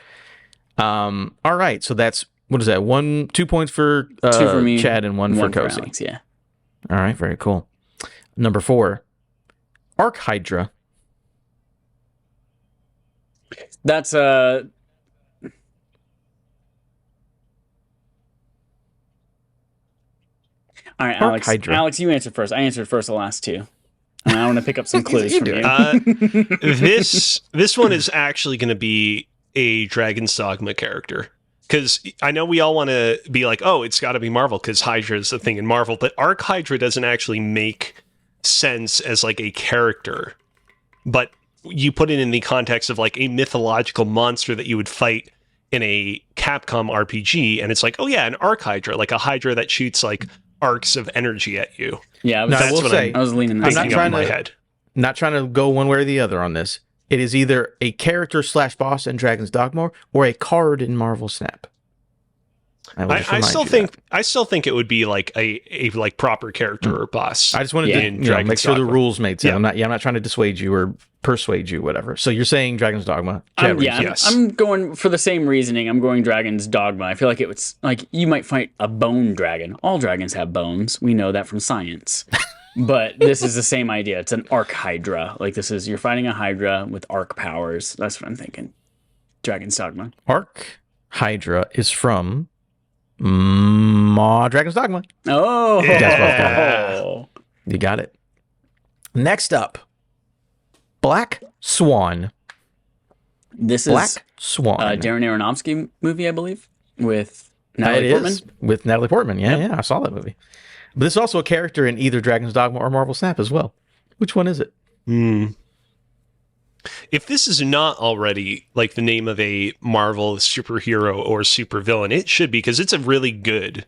All right. So that's, what is that? 2 points for 2 for me, Chad and 1 for Cozy. Alex, yeah. All right. Very cool. Number 4, Archhydra. That's all right, Alex. Archhydra. Alex, you answered first. I answered first the last 2. And I want to pick up some clues from you. This one is actually going to be a Dragon's Dogma character. Because I know we all want to be like, oh, it's got to be Marvel because Hydra is the thing in Marvel. But Archhydra doesn't actually make sense as like a character. But you put it in the context of like a mythological monster that you would fight in a Capcom RPG. And it's like, oh, yeah, an Archhydra, like a Hydra that shoots like arcs of energy at you. Yeah, I was leaning that. I'm not trying not trying to go one way or the other on this. It is either a character / boss in Dragon's Dogma or a card in Marvel Snap. I still think it would be like a like proper character or boss. I just wanted to make sure the rules made sense. I'm not trying to dissuade you or persuade you, whatever. So you're saying Dragon's Dogma? I'm going for the same reasoning. I'm going Dragon's Dogma. I feel like it was like you might fight a bone dragon. All dragons have bones. We know that from science. But this is the same idea. It's an Archhydra. Like you're fighting a Hydra with arc powers. That's what I'm thinking. Dragon's Dogma. Archhydra is from Dragon's Dogma. Oh, yeah. You got it. Next up, Black Swan. This Black is Swan. Darren Aronofsky movie, I believe, with Natalie Portman. With Natalie Portman. Yeah, I saw that movie. But this is also a character in either Dragon's Dogma or Marvel Snap as well. Which one is it? If this is not already like the name of a Marvel superhero or supervillain, it should be, because it's a really good,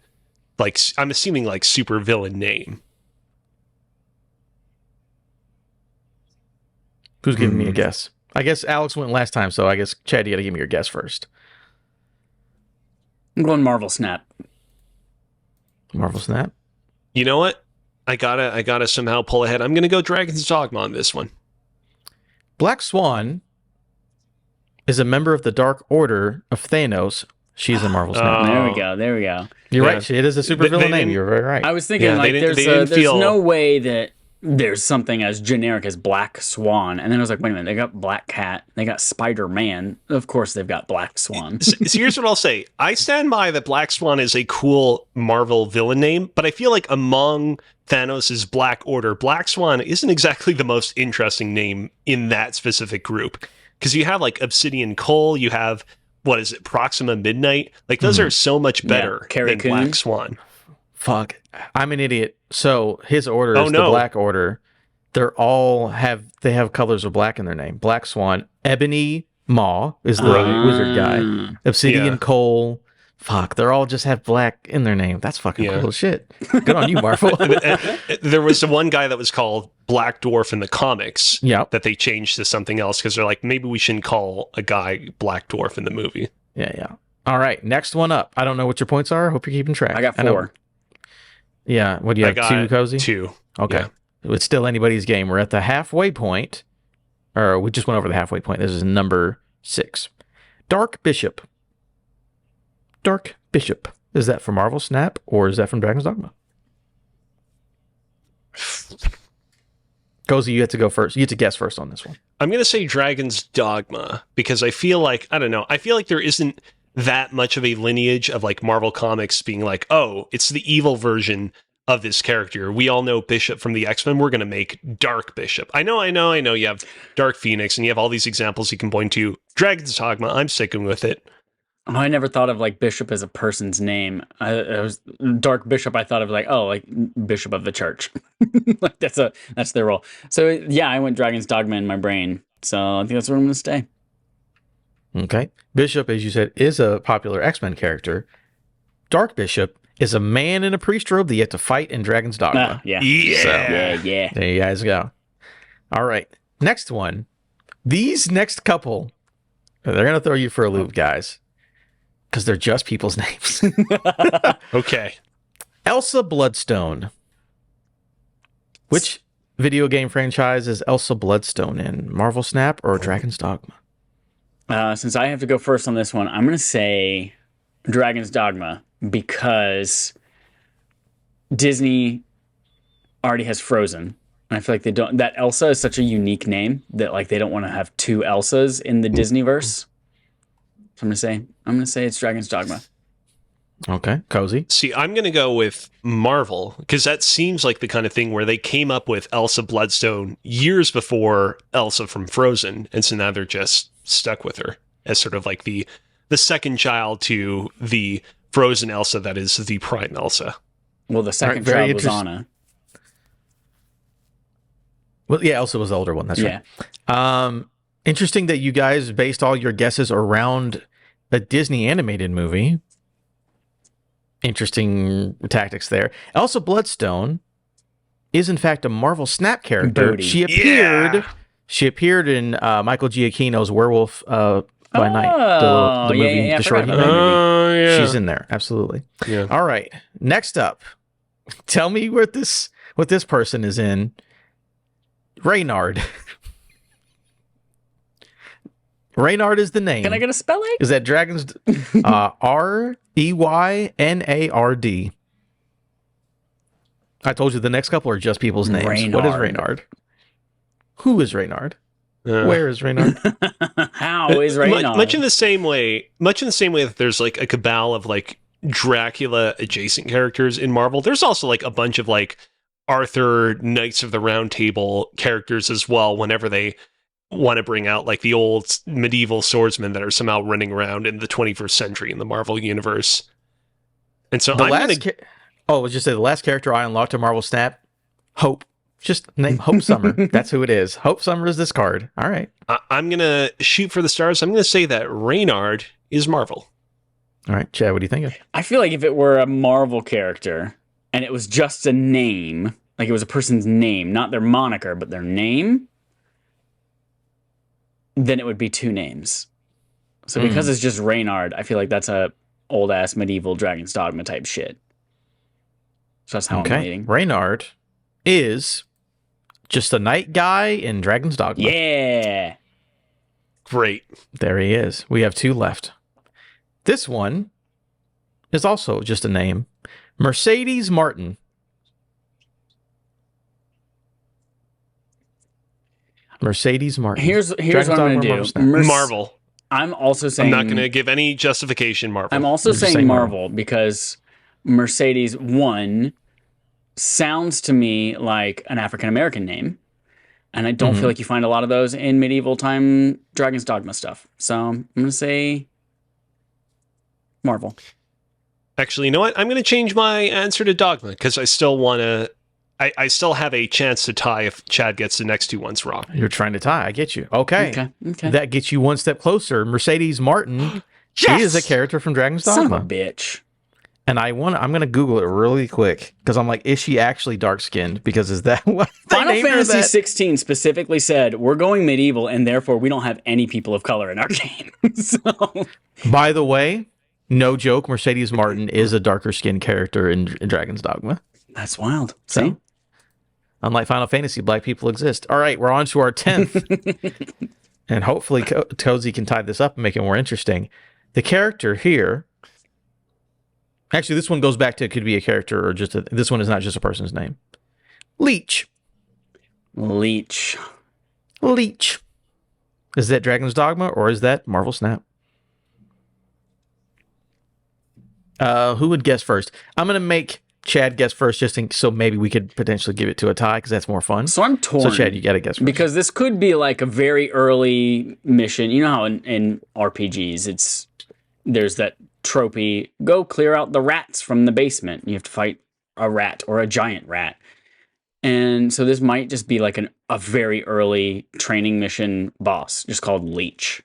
like, I'm assuming like supervillain name. Who's giving me a guess? I guess Alex went last time, so I guess Chad, you got to give me your guess first. I'm going Marvel Snap. Marvel Snap. You know what? I gotta somehow pull ahead. I'm gonna go Dragon's Dogma on this one. Black Swan is a member of the Dark Order of Thanos. She's a Marvel Snap. There we go. You're right. It is a supervillain name. You're very right. I was thinking there's no way that there's something as generic as Black Swan. And then I was like, wait a minute, they got Black Cat, they got Spider-Man. Of course they've got Black Swan. So here's what I'll say. I stand by that Black Swan is a cool Marvel villain name, but I feel like among Thanos' Black Order, Black Swan isn't exactly the most interesting name in that specific group. Because you have like Obsidian Cole, you have, what is it, Proxima Midnight? Like those are so much better than Black Swan. Fuck. I'm an idiot. So his order is the Black Order. They have colors of black in their name. Black Swan. Ebony Maw is the wizard guy. Obsidian Cole. Fuck. They're all just have black in their name. That's fucking cool as shit. Good on you, Marvel. There was the one guy that was called Black Dwarf in the comics. Yep. That they changed to something else because they're like, maybe we shouldn't call a guy Black Dwarf in the movie. Yeah. All right. Next one up. I don't know what your points are. Hope you're keeping track. I got 4. Yeah. What do you have? 2, Cozy? 2. Okay. Yeah. It's still anybody's game. We're at the halfway point. Or we just went over the halfway point. This is number 6. Dark Bishop. Dark Bishop. Is that from Marvel Snap or is that from Dragon's Dogma? Cozy, you have to go first. You have to guess first on this one. I'm going to say Dragon's Dogma because I feel like, I don't know, I feel like there isn't that much of a lineage of like Marvel Comics being like, oh, it's the evil version of this character. We all know Bishop from the X-Men. We're going to make Dark Bishop. I know. You have Dark Phoenix and you have all these examples you can point to. Dragon's Dogma, I'm sticking with it. Oh, I never thought of like Bishop as a person's name. I was Dark Bishop. I thought of like, oh, like Bishop of the Church. Like that's their role. So yeah, I went Dragon's Dogma in my brain. So I think that's where I'm going to stay. Okay. Bishop, as you said, is a popular X-Men character. Dark Bishop is a man in a priest robe that you have to fight in Dragon's Dogma. Yeah. Yeah. There you guys go. All right. Next one. These next couple, they're going to throw you for a loop, guys, because they're just people's names. Okay. Elsa Bloodstone. Which video game franchise is Elsa Bloodstone in? Marvel Snap or Dragon's Dogma? Since I have to go first on this one, I'm going to say Dragon's Dogma because Disney already has Frozen. And I feel like they don't. That Elsa is such a unique name that like they don't want to have two Elsas in the Disneyverse. So I'm going to say it's Dragon's Dogma. Okay, Cozy. See, I'm going to go with Marvel because that seems like the kind of thing where they came up with Elsa Bloodstone years before Elsa from Frozen, and so now they're just stuck with her as sort of like the second child to the Frozen Elsa that is the prime Elsa. Well, the second child was Anna. Well, yeah, Elsa was the older one. That's right. Interesting that you guys based all your guesses around a Disney animated movie. Interesting tactics there. Elsa Bloodstone is in fact a Marvel Snap character. Booty. She appeared in Michael Giacchino's Werewolf by Night, the movie, the short movie. Yeah. She's in there, absolutely. Yeah. All right, next up, tell me what this person is in. Reynard. Reynard is the name. Can I get a spelling? Is that Dragon's Reynard? I told you the next couple are just people's names. Reynard. What is Reynard? Who is Reynard? Where is Reynard? How is Reynard? Much in the same way that there's like a cabal of like Dracula adjacent characters in Marvel, there's also like a bunch of like Arthur Knights of the Round Table characters as well whenever they want to bring out like the old medieval swordsmen that are somehow running around in the 21st century in the Marvel universe. And so let's just say the last character I unlocked in Marvel Snap, Hope. Just name Hope Summer. That's who it is. Hope Summer is this card. All right. I'm going to shoot for the stars. I'm going to say that Reynard is Marvel. All right. Chad, what do you think? I feel like if it were a Marvel character and it was just a name, like it was a person's name, not their moniker, but their name, then it would be two names. So because it's just Reynard, I feel like that's a old ass medieval Dragon's Dogma type shit. So that's how I'm leading. Reynard is just a knight guy in Dragon's Dogma. Yeah. Great. There he is. We have two left. This one is also just a name. Mercedes Martin. Mercedes Martin. Here's what I'm going to do. Marvel. I'm also saying... I'm not going to give any justification, Marvel. I'm also saying Marvel because Mercedes 1 sounds to me like an African-American name. And I don't feel like you find a lot of those in medieval time Dragon's Dogma stuff. So I'm going to say Marvel. Actually, you know what? I'm going to change my answer to Dogma because I still want to... I still have a chance to tie if Chad gets the next two ones wrong. You're trying to tie. I get you. Okay. That gets you one step closer. Mercedes Martin. She is a character from Dragon's Dogma. Son of a bitch. And I'm going to Google it really quick because I'm like, is she actually dark skinned? Because is that what Final Fantasy 16 specifically said we're going medieval and therefore we don't have any people of color in our game. So, by the way, no joke, Mercedes Martin is a darker skinned character in Dragon's Dogma. That's wild. See? Unlike Final Fantasy, black people exist. All right, we're on to our 10th. And hopefully Cozy can tie this up and make it more interesting. The character here... Actually, this one goes back to it could be a character or just this one is not just a person's name. Leech. Leech. Is that Dragon's Dogma or is that Marvel Snap? Who would guess first? I'm going to make Chad guess first, so maybe we could potentially give it to a tie because that's more fun. So I'm torn. So Chad, you got to guess first. Because this could be like a very early mission. You know how in RPGs, there's that tropey, go clear out the rats from the basement. You have to fight a rat or a giant rat. And so this might just be like a very early training mission boss, just called Leech.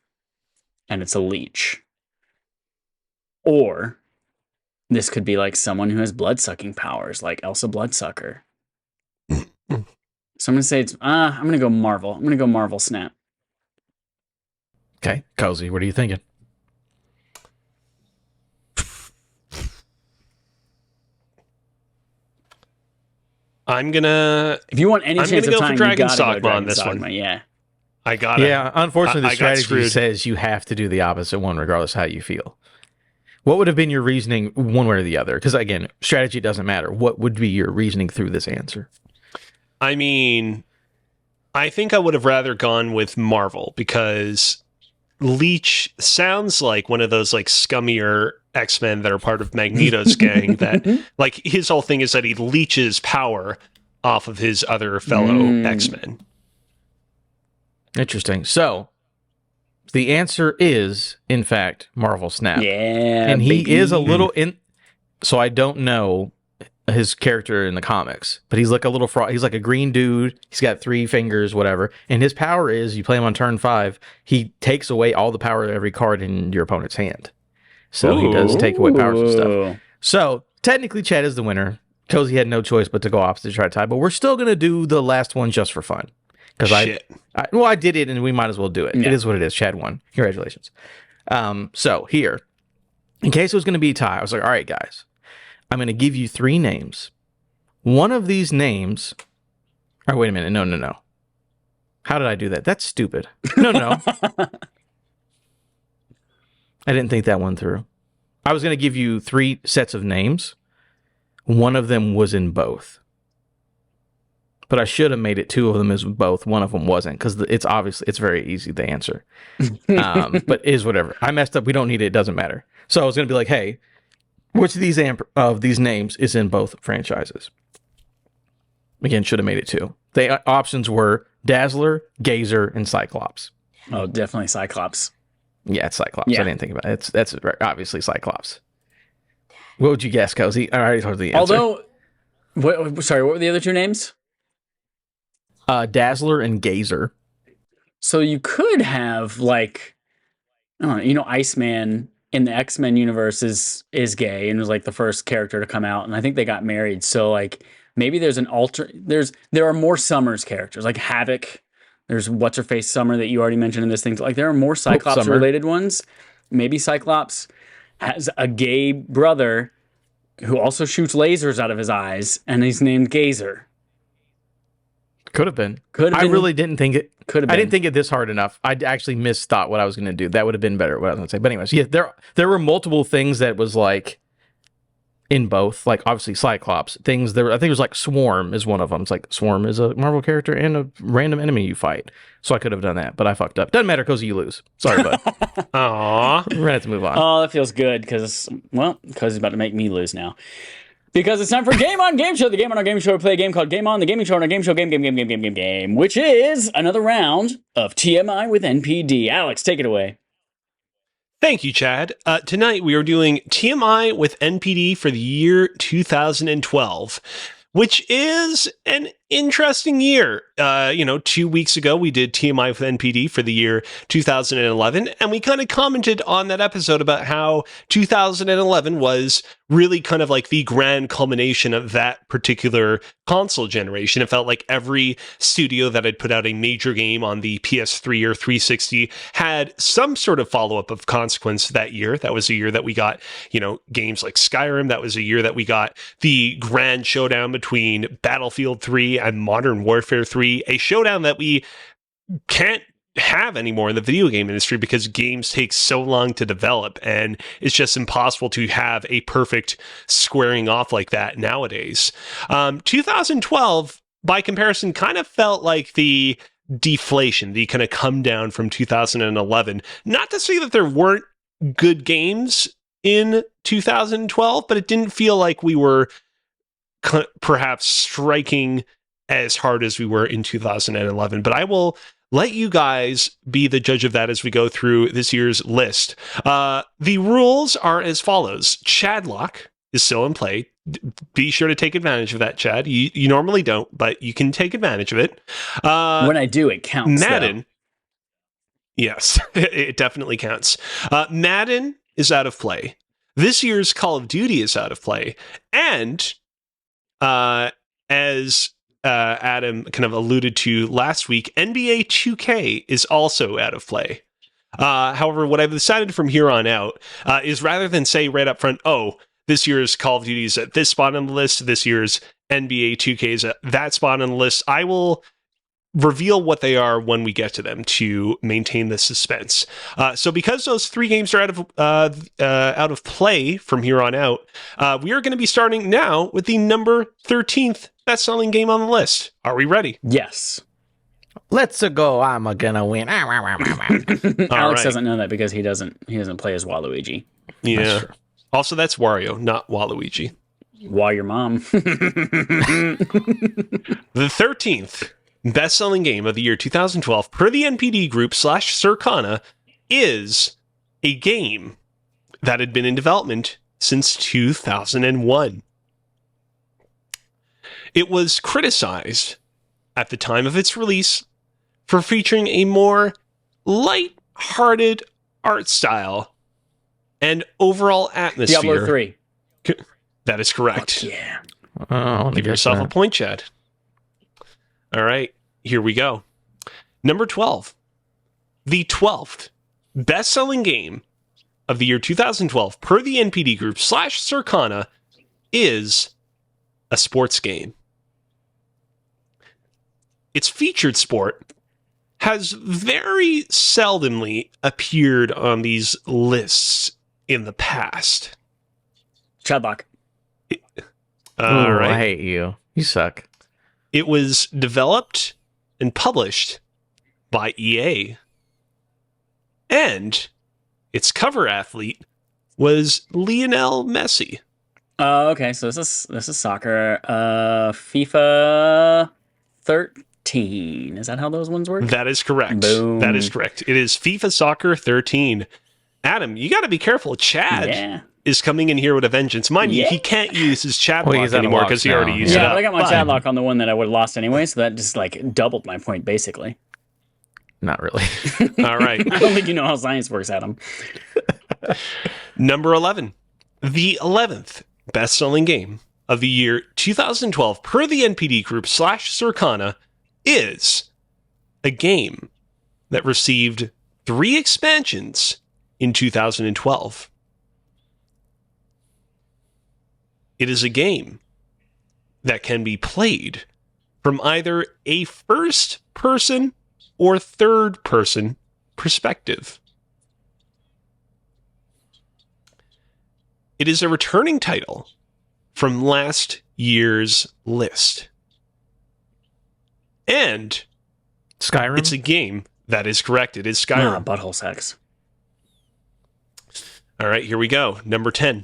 And it's a leech. Or this could be like someone who has blood-sucking powers, like Elsa Bloodsucker. So I'm going to say I'm going to go Marvel. I'm going to go Marvel Snap. Okay, Cozy, what are you thinking? I'm gonna. If you want any I'm chance gonna of go time, for Dragon's you gotta Dogma go on this Dragon's one. Dogma, yeah. I got it. Yeah, unfortunately, the I got strategy screwed. says you have to do the opposite one regardless how you feel. What would have been your reasoning one way or the other? Because again, strategy doesn't matter. What would be your reasoning through this answer? I mean, I think I would have rather gone with Marvel because Leech sounds like one of those like scummier X-Men that are part of Magneto's gang that like his whole thing is that he leeches power off of his other fellow X-Men. Interesting. So the answer is, in fact, Marvel Snap. Yeah. And he baby. is a little in. So I don't know his character in the comics, but he's like a little fraud. He's like a green dude. He's got 3 fingers, whatever. And his power is, you play him on turn 5, he takes away all the power of every card in your opponent's hand. So he does take away powers and stuff. So technically, Chad is the winner. Cozy had no choice but to go opposite to try to tie. But we're still going to do the last one just for fun. Because I did it, and we might as well do it. Yeah. It is what it is. Chad won. Congratulations. So here, in case it was going to be a tie, I was like, all right, guys, I'm going to give you 3 names. One of these names. Oh, wait a minute. No. How did I do that? That's stupid. No. I didn't think that one through. I was going to give you 3 sets of names. One of them was in both. But I should have made it 2 of them as both. One of them wasn't, because it's very easy to answer. But it is whatever. I messed up. We don't need it. It doesn't matter. So I was going to be like, hey, which of these names is in both franchises? Again, should have made it 2. The options were Dazzler, Gazer, and Cyclops. Oh, definitely Cyclops. Yeah, it's Cyclops. Yeah. I didn't think about it. That's obviously Cyclops. What would you guess, Cozy? I already told you the answer. Although, what were the other 2 names? Dazzler and Gazer. So you could have like, I don't know, Iceman in the X-Men universe is gay and was like the first character to come out, and I think they got married. So like maybe there's there are more Summers characters like Havoc. There's what's her face Summer that you already mentioned in this thing. Like there are more Cyclops related ones. Maybe Cyclops has a gay brother who also shoots lasers out of his eyes, and he's named Gazer. Could have been. I really didn't think it. Could have been. I didn't think it this hard enough. I actually misthought what I was going to do. That would have been better. What I was going to say. But anyways, yeah, there were multiple things that was like in both. Like obviously Cyclops things. I think it was like Swarm is one of them. It's like Swarm is a Marvel character and a random enemy you fight. So I could have done that, but I fucked up. Doesn't matter, Cozy, you lose. Sorry, bud. Aww. We're gonna have to move on. Oh, that feels good because Cozy's about to make me lose now. Because it's time for Game On Game Show. The Game On Our Game Show, we play a game called Game On, the gaming show on our game show, game, which is another round of TMI with NPD. Alex, take it away. Thank you, Chad. Tonight we are doing TMI with NPD for the year 2012, which is an interesting year. 2 weeks ago we did TMI with NPD for the year 2011, and we kind of commented on that episode about how 2011 was really kind of like the grand culmination of that particular console generation. It felt like every studio that had put out a major game on the PS3 or 360 had some sort of follow-up of consequence that year. That was a year that we got, games like Skyrim. That was a year that we got the grand showdown between Battlefield 3 and Modern Warfare 3, a showdown that we can't have anymore in the video game industry because games take so long to develop, and it's just impossible to have a perfect squaring off like that nowadays. 2012, by comparison, kind of felt like the deflation, the kind of come down from 2011. Not to say that there weren't good games in 2012, but it didn't feel like we were perhaps striking as hard as we were in 2011. But I will let you guys be the judge of that as we go through this year's list. The rules are as follows. Chadlock is still in play. Be sure to take advantage of that, Chad. You normally don't, but you can take advantage of it. When I do, it counts. Madden. Though. Yes, it definitely counts. Madden is out of play. This year's Call of Duty is out of play. And as Adam kind of alluded to last week, NBA 2K is also out of play. However, what I've decided from here on out is rather than say right up front, oh, this year's Call of Duty is at this spot on the list, this year's NBA 2K is at that spot on the list, I will reveal what they are when we get to them to maintain the suspense. So because those 3 games are out of play from here on out, we are going to be starting now with the number 13th best-selling game on the list. Are we ready? Yes. Let's go. I'm gonna win. Alex doesn't know that because he doesn't play as Waluigi. Yeah. Also, that's Wario, not Waluigi. Why your mom? The 13th best-selling game of the year 2012 per the NPD group /Circana is a game that had been in development since 2001. It was criticized at the time of its release for featuring a more light-hearted art style and overall atmosphere. Diablo 3. That is correct. Fuck yeah. Oh, Give yourself a point, Chad. All right, here we go. Number 12. The 12th best-selling game of the year 2012 per the NPD group /Circana is a sports game. Its featured sport has very seldomly appeared on these lists in the past. Chadlock. All right. I hate you. You suck. It was developed and published by EA. And its cover athlete was Lionel Messi. Okay, so this is soccer. FIFA 13. Is that how those ones work? That is correct. Boom. That is correct. It is FIFA Soccer 13. Adam, you got to be careful. Chad is coming in here with a vengeance. Mind you, he can't use his chat block anymore because he already used it up. But I got my chat lock on the one that I would have lost anyway, so that just like doubled my point basically. Not really. All right. I don't think you know how science works, Adam. Number 11. The 11th best-selling game of the year 2012 per the NPD group /Circana is a game that received 3 expansions in 2012. It is a game that can be played from either a first-person or third-person perspective. It is a returning title from last year's list. And Skyrim? It's a game that is correct. It is Skyrim. Butthole sex. All right, here we go. Number 10.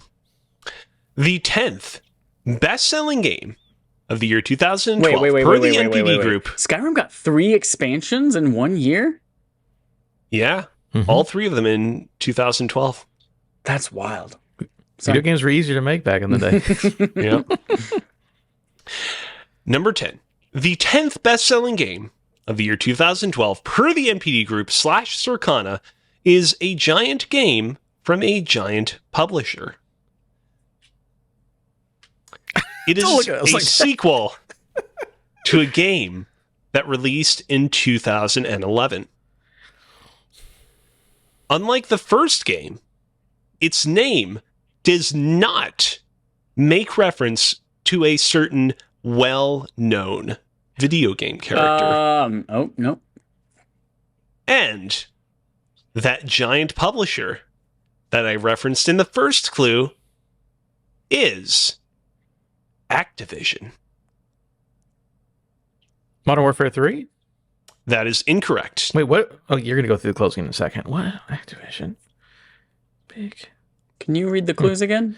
The 10th best-selling game of the year 2012 per the NPD group. Skyrim got 3 expansions in 1 year? Yeah, all 3 of them in 2012. That's wild. Video games were easier to make back in the day. Yep. Number 10. The 10th best-selling game of the year 2012 per the NPD group /Circana is a giant game from a giant publisher. It is a sequel to a game that released in 2011. Unlike the first game, its name does not make reference to a certain well-known video game character. Oh, no. And that giant publisher that I referenced in the first clue is Activision. Modern Warfare 3? That is incorrect. Wait, what? Oh, you're going to go through the closing in a second. What? Activision. Big. Can you read the clues again?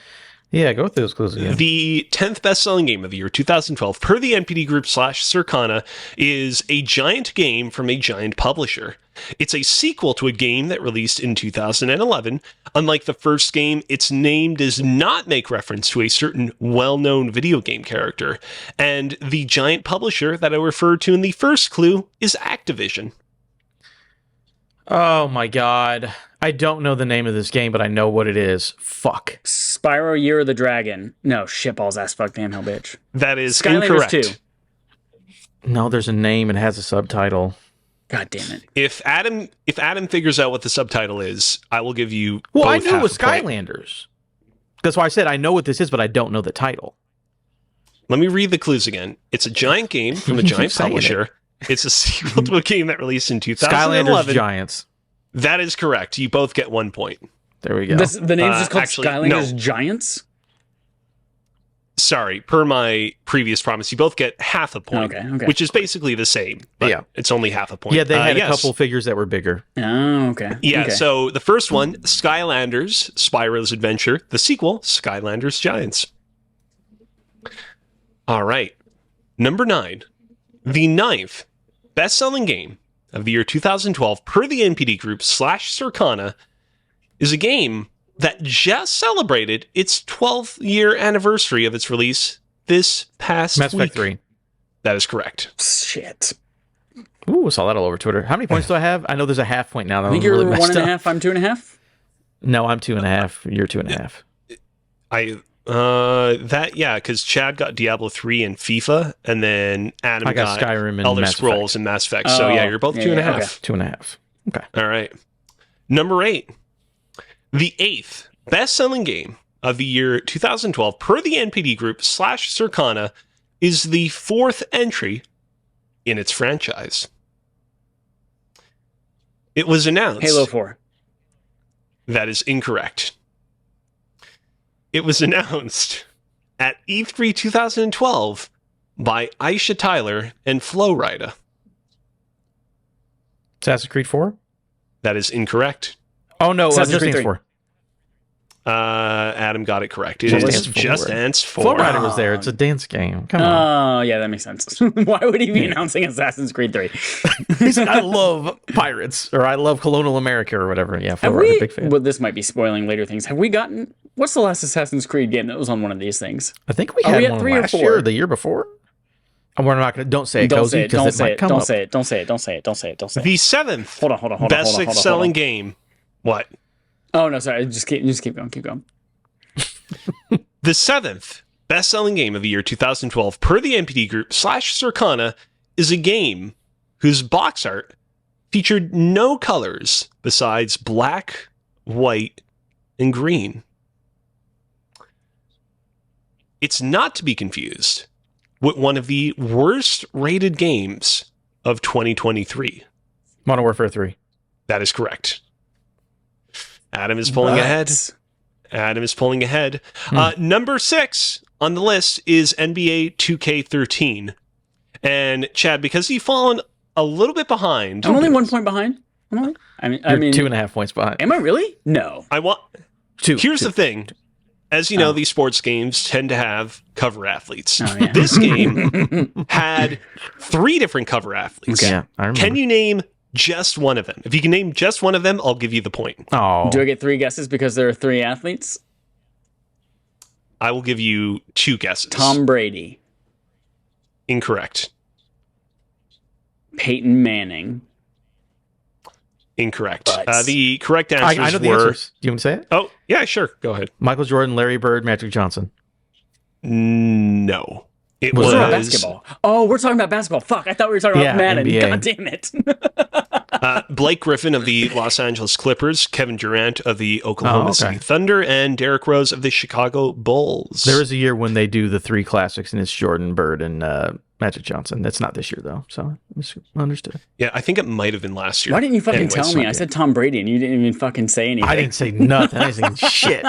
Yeah, go through those clues again. The 10th best-selling game of the year 2012, per the NPD Group / Circana, is a giant game from a giant publisher. It's a sequel to a game that released in 2011. Unlike the first game, its name does not make reference to a certain well-known video game character. And the giant publisher that I referred to in the first clue is Activision. Oh my god. I don't know the name of this game, but I know what it is. Fuck. Spyro Year of the Dragon. No, shitballs ass fuck damn hell bitch. That is Skylanders incorrect. 2. No, there's a name and it has a subtitle. God damn it. If Adam figures out what the subtitle is, I will give you Well, both I knew it half was a point. Skylanders. That's why I said I know what this is, but I don't know the title. Let me read the clues again. It's a giant game from a You giant keep saying publisher. It's a sequel to a game that released in Skylanders 2011. Giants. That is correct. You both get 1 point. There we go. The name's just called actually, Skylanders no. Giants? Sorry, per my previous promise, you both get half a point, Okay. which is basically the same. But Yeah. it's only half a point. Yeah, they had yes. a couple figures that were bigger. Oh, okay. Yeah, Okay. so the first one, Skylanders, Spyro's Adventure. The sequel, Skylanders Giants. All right. Number 9. The 9th best-selling game of the year 2012 per the NPD Group / Circana is a game that just celebrated its 12th year anniversary of its release this past Mass week. Effect 3. That is correct. Shit. Ooh, I saw that all over Twitter. How many points do I have? I know there's a half point now. That I think I'm you're really messed 1.5, up. I'm 2.5. No, I'm 2.5. You're 2.5. Because Chad got Diablo 3 and FIFA, and then Adam I got Skyrim and Elder Mass Scrolls Effect. and Mass Effect. So yeah, you're both yeah, 2.5. yeah, okay. 2.5. Okay. All right. Number 8. The 8th best-selling game of the year 2012 per the NPD Group / Circana is the 4th entry in its franchise. It was announced. Halo 4. That is incorrect. It was announced at E3 2012 by Aisha Tyler and Flo Rida. Assassin's Creed 4? That is incorrect. Oh, no. Assassin's Just Creed Dance 3. 4. Adam got it correct. It Just is Dance 4. Just Dance 4. Flow Rider was there. It's a dance game. Come on. Oh, yeah, that makes sense. Why would he be announcing Assassin's Creed 3? He said, I love pirates, or I love colonial America, or whatever. Yeah, Flow Have Rider, we, big fan. well, this might be spoiling later things. Have we gotten, what's the last Assassin's Creed game that was on one of these things? I think we Are had we at one 3 or last 4? year or the year before. And we're not going to, don't say it, Don't Cozy, say it, because don't it say might it, come don't up. say it, don't say it, don't say it, don't say it, don't say it. The 7th Hold on. best-selling game. What? Oh, no, sorry, just keep going. The 7th best-selling game of the year 2012 per the NPD Group / Circana is a game whose box art featured no colors besides black, white, and green. It's not to be confused with one of the worst-rated games of 2023. Modern Warfare 3. That is correct. Adam is pulling ahead. What? Adam is pulling ahead. Number 6 on the list is NBA 2K13. And Chad, because you've fallen a little bit behind. I'm only 1 point behind. I mean, You're 2.5 points behind. am I really? No. I want. Here's the thing. As you know, these sports games tend to have cover athletes. Oh, yeah. This game had 3 different cover athletes. Yeah, I remember. Can you name just one of them? If you can name just one of them, I'll give you the point. Oh. Do I get 3 guesses because there are 3 athletes? I will give you 2 guesses. Tom Brady, Incorrect. Peyton Manning. Incorrect. But- The correct I answers know the were. answers. Do you want to say it? Oh, yeah, sure. Go ahead. Michael Jordan, Larry Bird, Magic Johnson. No. It Was was it Basketball. Oh, we're talking about basketball. Fuck, I thought we were talking Yeah, about Madden. NBA. God damn it. Blake Griffin of the Los Angeles Clippers, Kevin Durant of the Oklahoma okay. City Thunder, and Derrick Rose of the Chicago Bulls. There is a year when they do the 3 classics, and it's Jordan, Bird, and Magic Johnson. That's not this year, though. So, understood. Yeah, I think it might have been last year. Why didn't you fucking Anyways, tell me? I said Tom Brady and you didn't even fucking say anything. I didn't say nothing. I didn't say shit.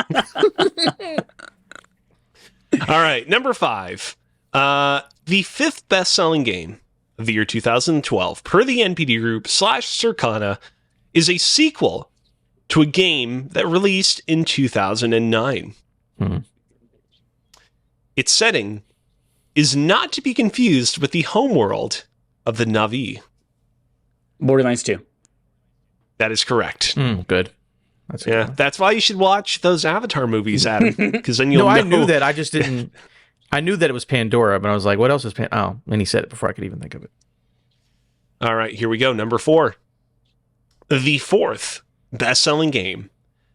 All right, number 5. The 5th best-selling game of the year 2012, per the NPD Group / Circana, is a sequel to a game that released in 2009. Its setting is not to be confused with the homeworld of the Na'vi. Borderlands 2. That is correct. Good. That's a good one. That's why you should watch those Avatar movies, Adam, because then you'll No, know. I knew that. I just didn't. I knew that it was Pandora, but I was like, what else is Pandora? Oh, and he said it before I could even think of it. All right, here we go. Number 4. The fourth best-selling game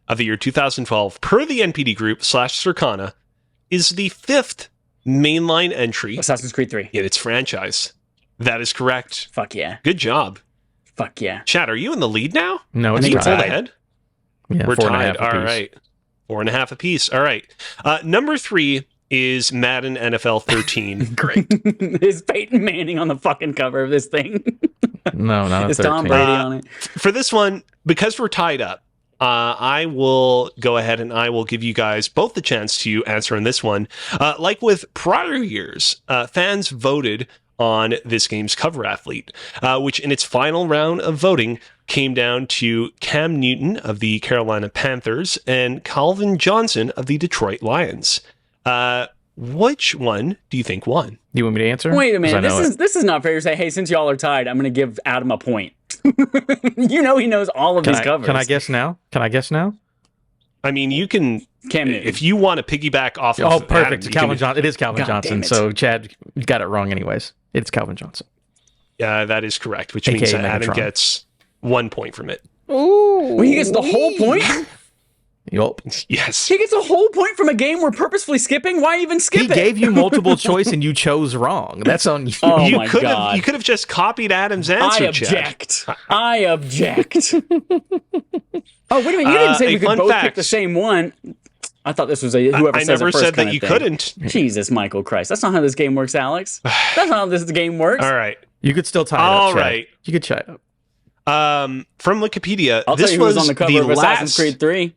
of the year 2012 per the NPD Group / Circana is the fifth mainline entry Assassin's Creed 3. in its franchise. That is correct. Fuck yeah. Good job. Fuck yeah. Chad, are you in the lead now? No, I it's think You we're pulled tied. ahead? Yeah, We're 4.5 tied. All apiece. right. 4.5 apiece. All right. Number 3 is Madden NFL 13. Great. Is Peyton Manning on the fucking cover of this thing? No, not a Is Tom 13. Brady on it? For this one, because we're tied up, I will go ahead and I will give you guys both the chance to answer on this one. Like with prior years, fans voted on this game's cover athlete, which in its final round of voting came down to Cam Newton of the Carolina Panthers and Calvin Johnson of the Detroit Lions. Which one do you think won? You want me to answer? Wait a 'Cause I minute. know This is not fair to say, hey, since y'all are tied, I'm going to give Adam a point. You know he knows all of these covers. Can I guess now? I mean, you can, Cam Newton. if you want to piggyback off of Oh, Adam, perfect. you Calvin can- Johnson. It is Calvin God Johnson. damn it. So Chad got it wrong anyways. It's Calvin Johnson. that is correct, which AKA means that Adam Megatron. gets 1 point from it. Well, he gets the whole point? Yup. Yes. He gets a whole point from a game we're purposefully skipping? Why even skip He it? gave you multiple choice and you chose wrong. That's on you. Oh you my could God. have just copied Adam's answer, I Chad. object. I object. Oh, wait a minute. You didn't say a we could fun both fact. pick the same one. I thought this was a whoever I says never it first said kind that of you thing. couldn't. Jesus, Michael Christ. That's not how this game works, Alex. That's not how this game works. All right. You could still tie it up. All Chad. right. You could tie it up. From Wikipedia, I'll this tell you who was was on the cover the of Assassin's last. Creed 3.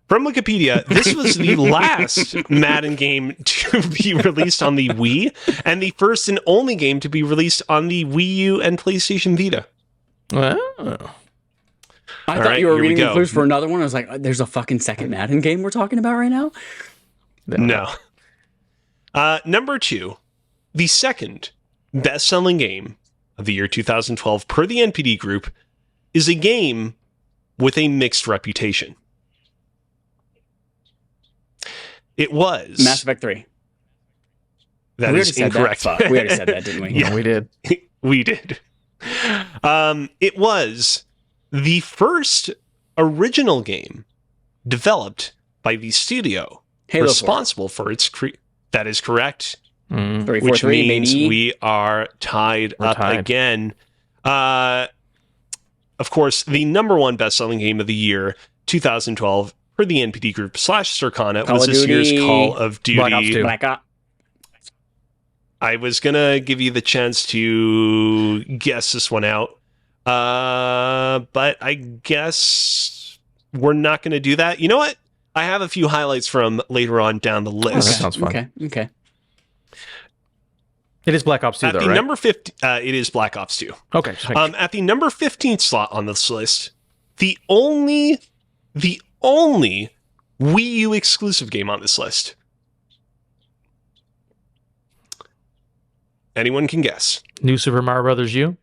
From Wikipedia, this was the last Madden game to be released on the Wii, and the first and only game to be released on the Wii U and PlayStation Vita. Well, I thought right, you were here we reading the go. clues for another one. I was like, there's a fucking second Madden game we're talking about right now? No. Number 2, the second best-selling game of the year 2012 per the NPD Group is a game with a mixed reputation. It was. Mass Effect 3. That We is already said incorrect. That. Fuck, we already said that, didn't we? Yeah. we did. We did. It was the first original game developed by the studio Halo 4. responsible for its That is correct. 3, 4, Which 3, means baby. we are tied We're up tied. again. Of course, the number one best-selling game of the year, 2012, for the NPD Group / Circana, Call was of this year's Duty. Call of Black Ops Duty. 2. Black Ops. I was gonna give you the chance to guess this one out, but I guess we're not gonna do that. You know what? I have a few highlights from later on down the Oh, that list. sounds fun. Okay. It is Black Ops 2, At though, the right? number 50, it is Black Ops 2. Okay. just make sure. At the number 15 slot on this list, the only Wii U exclusive game on this list. Anyone can guess. New Super Mario Brothers U.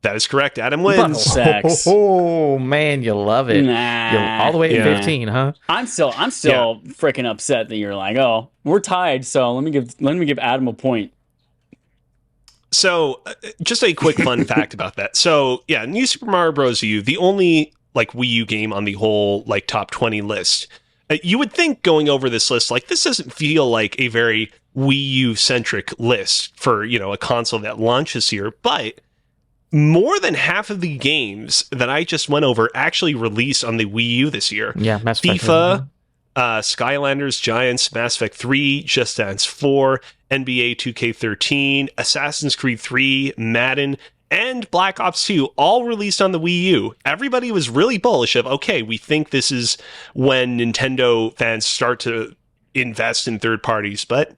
That is correct. Adam Butthole wins. sex. Oh, man, you love it. Nah. You're all the way at Yeah. 15, huh? I'm still freaking upset that you're like, oh, we're tied, so let me give Adam a point. So, just a quick fun fact about that. So, yeah, New Super Mario Bros. U, the only like Wii U game on the whole like top 20 list. You would think going over this list, like this doesn't feel like a very Wii U centric list for, a console that launches here, but more than half of the games that I just went over actually released on the Wii U this year. Yeah, Mass Effect. FIFA, Skylanders, Giants, Mass Effect 3, Just Dance 4, NBA 2K13, Assassin's Creed 3, Madden, and Black Ops 2 all released on the Wii U. Everybody was really bullish of, okay, we think this is when Nintendo fans start to invest in third parties, but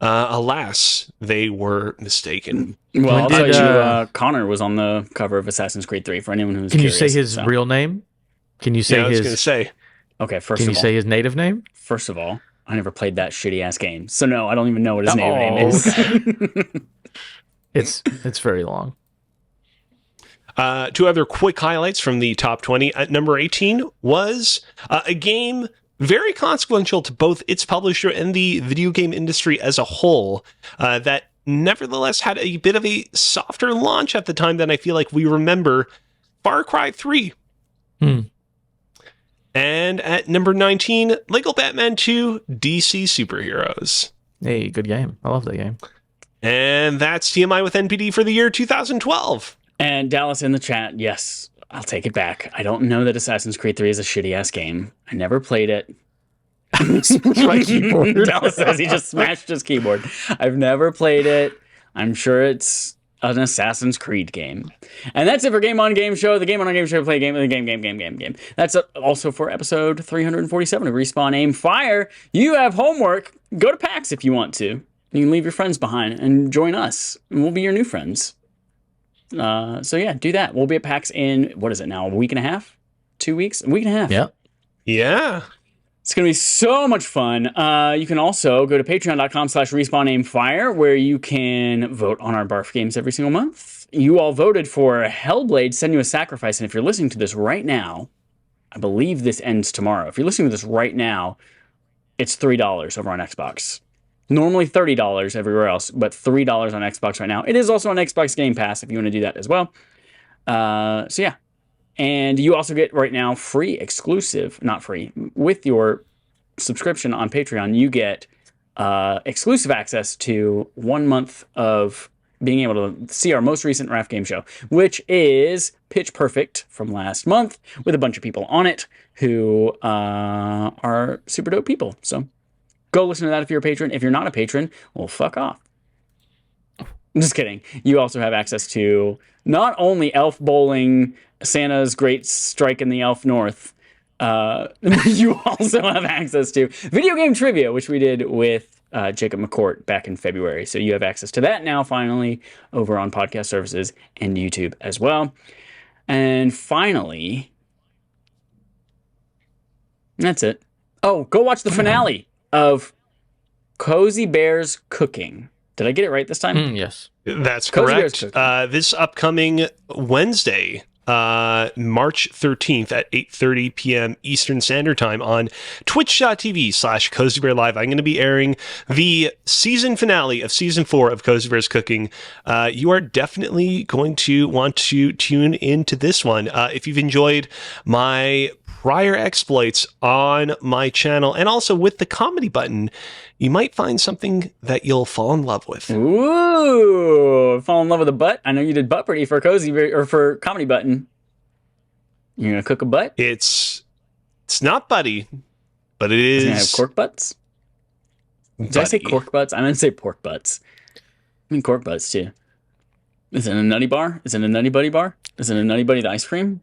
Alas, they were mistaken. Well, When I'll tell did, you, Connor was on the cover of Assassin's Creed 3 for anyone who's Can you curious. say his so. real name? Can you say Yeah, I was his? going to say. Okay, Can you say his native name? first of all, I never played that shitty ass game, so no, I don't even know what his native name Oh, is. It's very long. Two other quick highlights from the top 20. At number 18 was a game very consequential to both its publisher and the video game industry as a whole, that nevertheless had a bit of a softer launch at the time than I feel like we remember. Far Cry 3. And at number 19, Lego Batman 2 DC Superheroes. Hey, good game. I love that game. And that's TMI with NPD for the year 2012. And Dallas in the chat, yes, I'll take it back. I don't know that Assassin's Creed 3 is a shitty ass game. I never played it. My keyboard. Dallas says he just smashed his keyboard. I've never played it. I'm sure it's an Assassin's Creed game. And that's it for Game On Game Show. The Game On Game Show, play game, game. That's also for episode 347 of Respawn Aim Fire. You have homework. Go to PAX if you want to. You can leave your friends behind and join us. And we'll be your new friends. So yeah, do that. We'll be at PAX in, what is it now, a week and a half? 2 weeks? A week and a half. Yep. Yeah. It's going to be so much fun. You can also go to patreon.com/respawnaimfire, where you can vote on our barf games every single month. You all voted for Hellblade, Senua's Sacrifice, and if you're listening to this right now, I believe this ends tomorrow. If you're listening to this right now, it's $3 over on Xbox. Normally $30 everywhere else, but $3 on Xbox right now. It is also on Xbox Game Pass if you want to do that as well. So yeah. And you also get right now free exclusive, not free, with your subscription on Patreon, you get exclusive access to 1 month of being able to see our most recent RAF game show, which is Pitch Perfect from last month with a bunch of people on it who are super dope people. So go listen to that if you're a patron. If you're not a patron, well, fuck off. I'm just kidding. You also have access to not only Elf Bowling, Santa's Great Strike in the Elf North, you also have access to video game trivia, which we did with Jacob McCourt back in February. So you have access to that now, finally, over on podcast services and YouTube as well. And finally, that's it. Oh, go watch the finale of Cozy Bears Cooking. Did I get it right this time? Yes. That's Cozy Bears correct. Cooking. This upcoming Wednesday, March 13th at 8:30 p.m. Eastern Standard Time on twitch.tv/CozyBearLive. I'm going to be airing the season finale of season 4 of Cozy Bears Cooking. You are definitely going to want to tune into this one. If you've enjoyed my prior exploits on my channel and also with the comedy button, you might find something that you'll fall in love with. Ooh, fall in love with a butt. I know you did butt pretty for for comedy button. You're gonna cook a butt? It's not buddy, but it Is it is. gonna have cork butts? Did I say cork butts? I meant to say pork butts. I mean cork butts too. Is it a nutty bar? Is it a nutty buddy bar? Is it a nutty buddy the ice cream?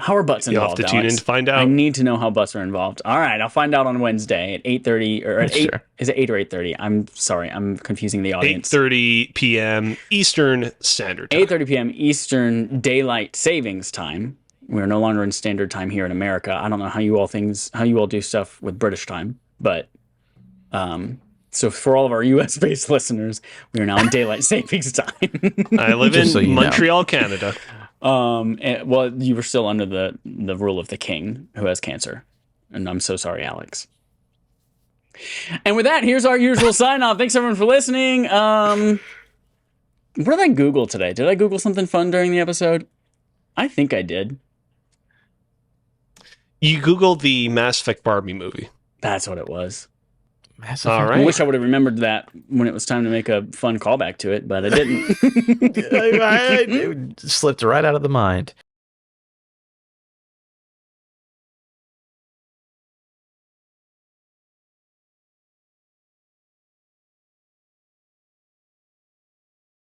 How are butts You'll involved? have to tune in to find out. I need to know how butts are involved. All right, I'll find out on Wednesday at 8:30 or at 8. Sure. Is it 8 or 8:30? I'm sorry, I'm confusing the audience. 8:30 p.m. Eastern Standard Time. 8:30 p.m. Eastern Daylight Savings Time. We're no longer in Standard Time here in America. I don't know how you all do stuff with British time, but so for all of our U.S. based listeners, we are now in Daylight Savings Time. I live Just in so you know. Montreal, Canada. Well, you were still under the rule of the king who has cancer, and I'm so sorry, Alex. And with that, here's our usual sign off. Thanks everyone for listening. What did I Google today? Did I Google something fun during the episode? I think I did. You Googled the Mass Effect Barbie movie. That's what it was. Massive. All I right. wish I would have remembered that when it was time to make a fun callback to it, but I didn't. It slipped right out of the mind.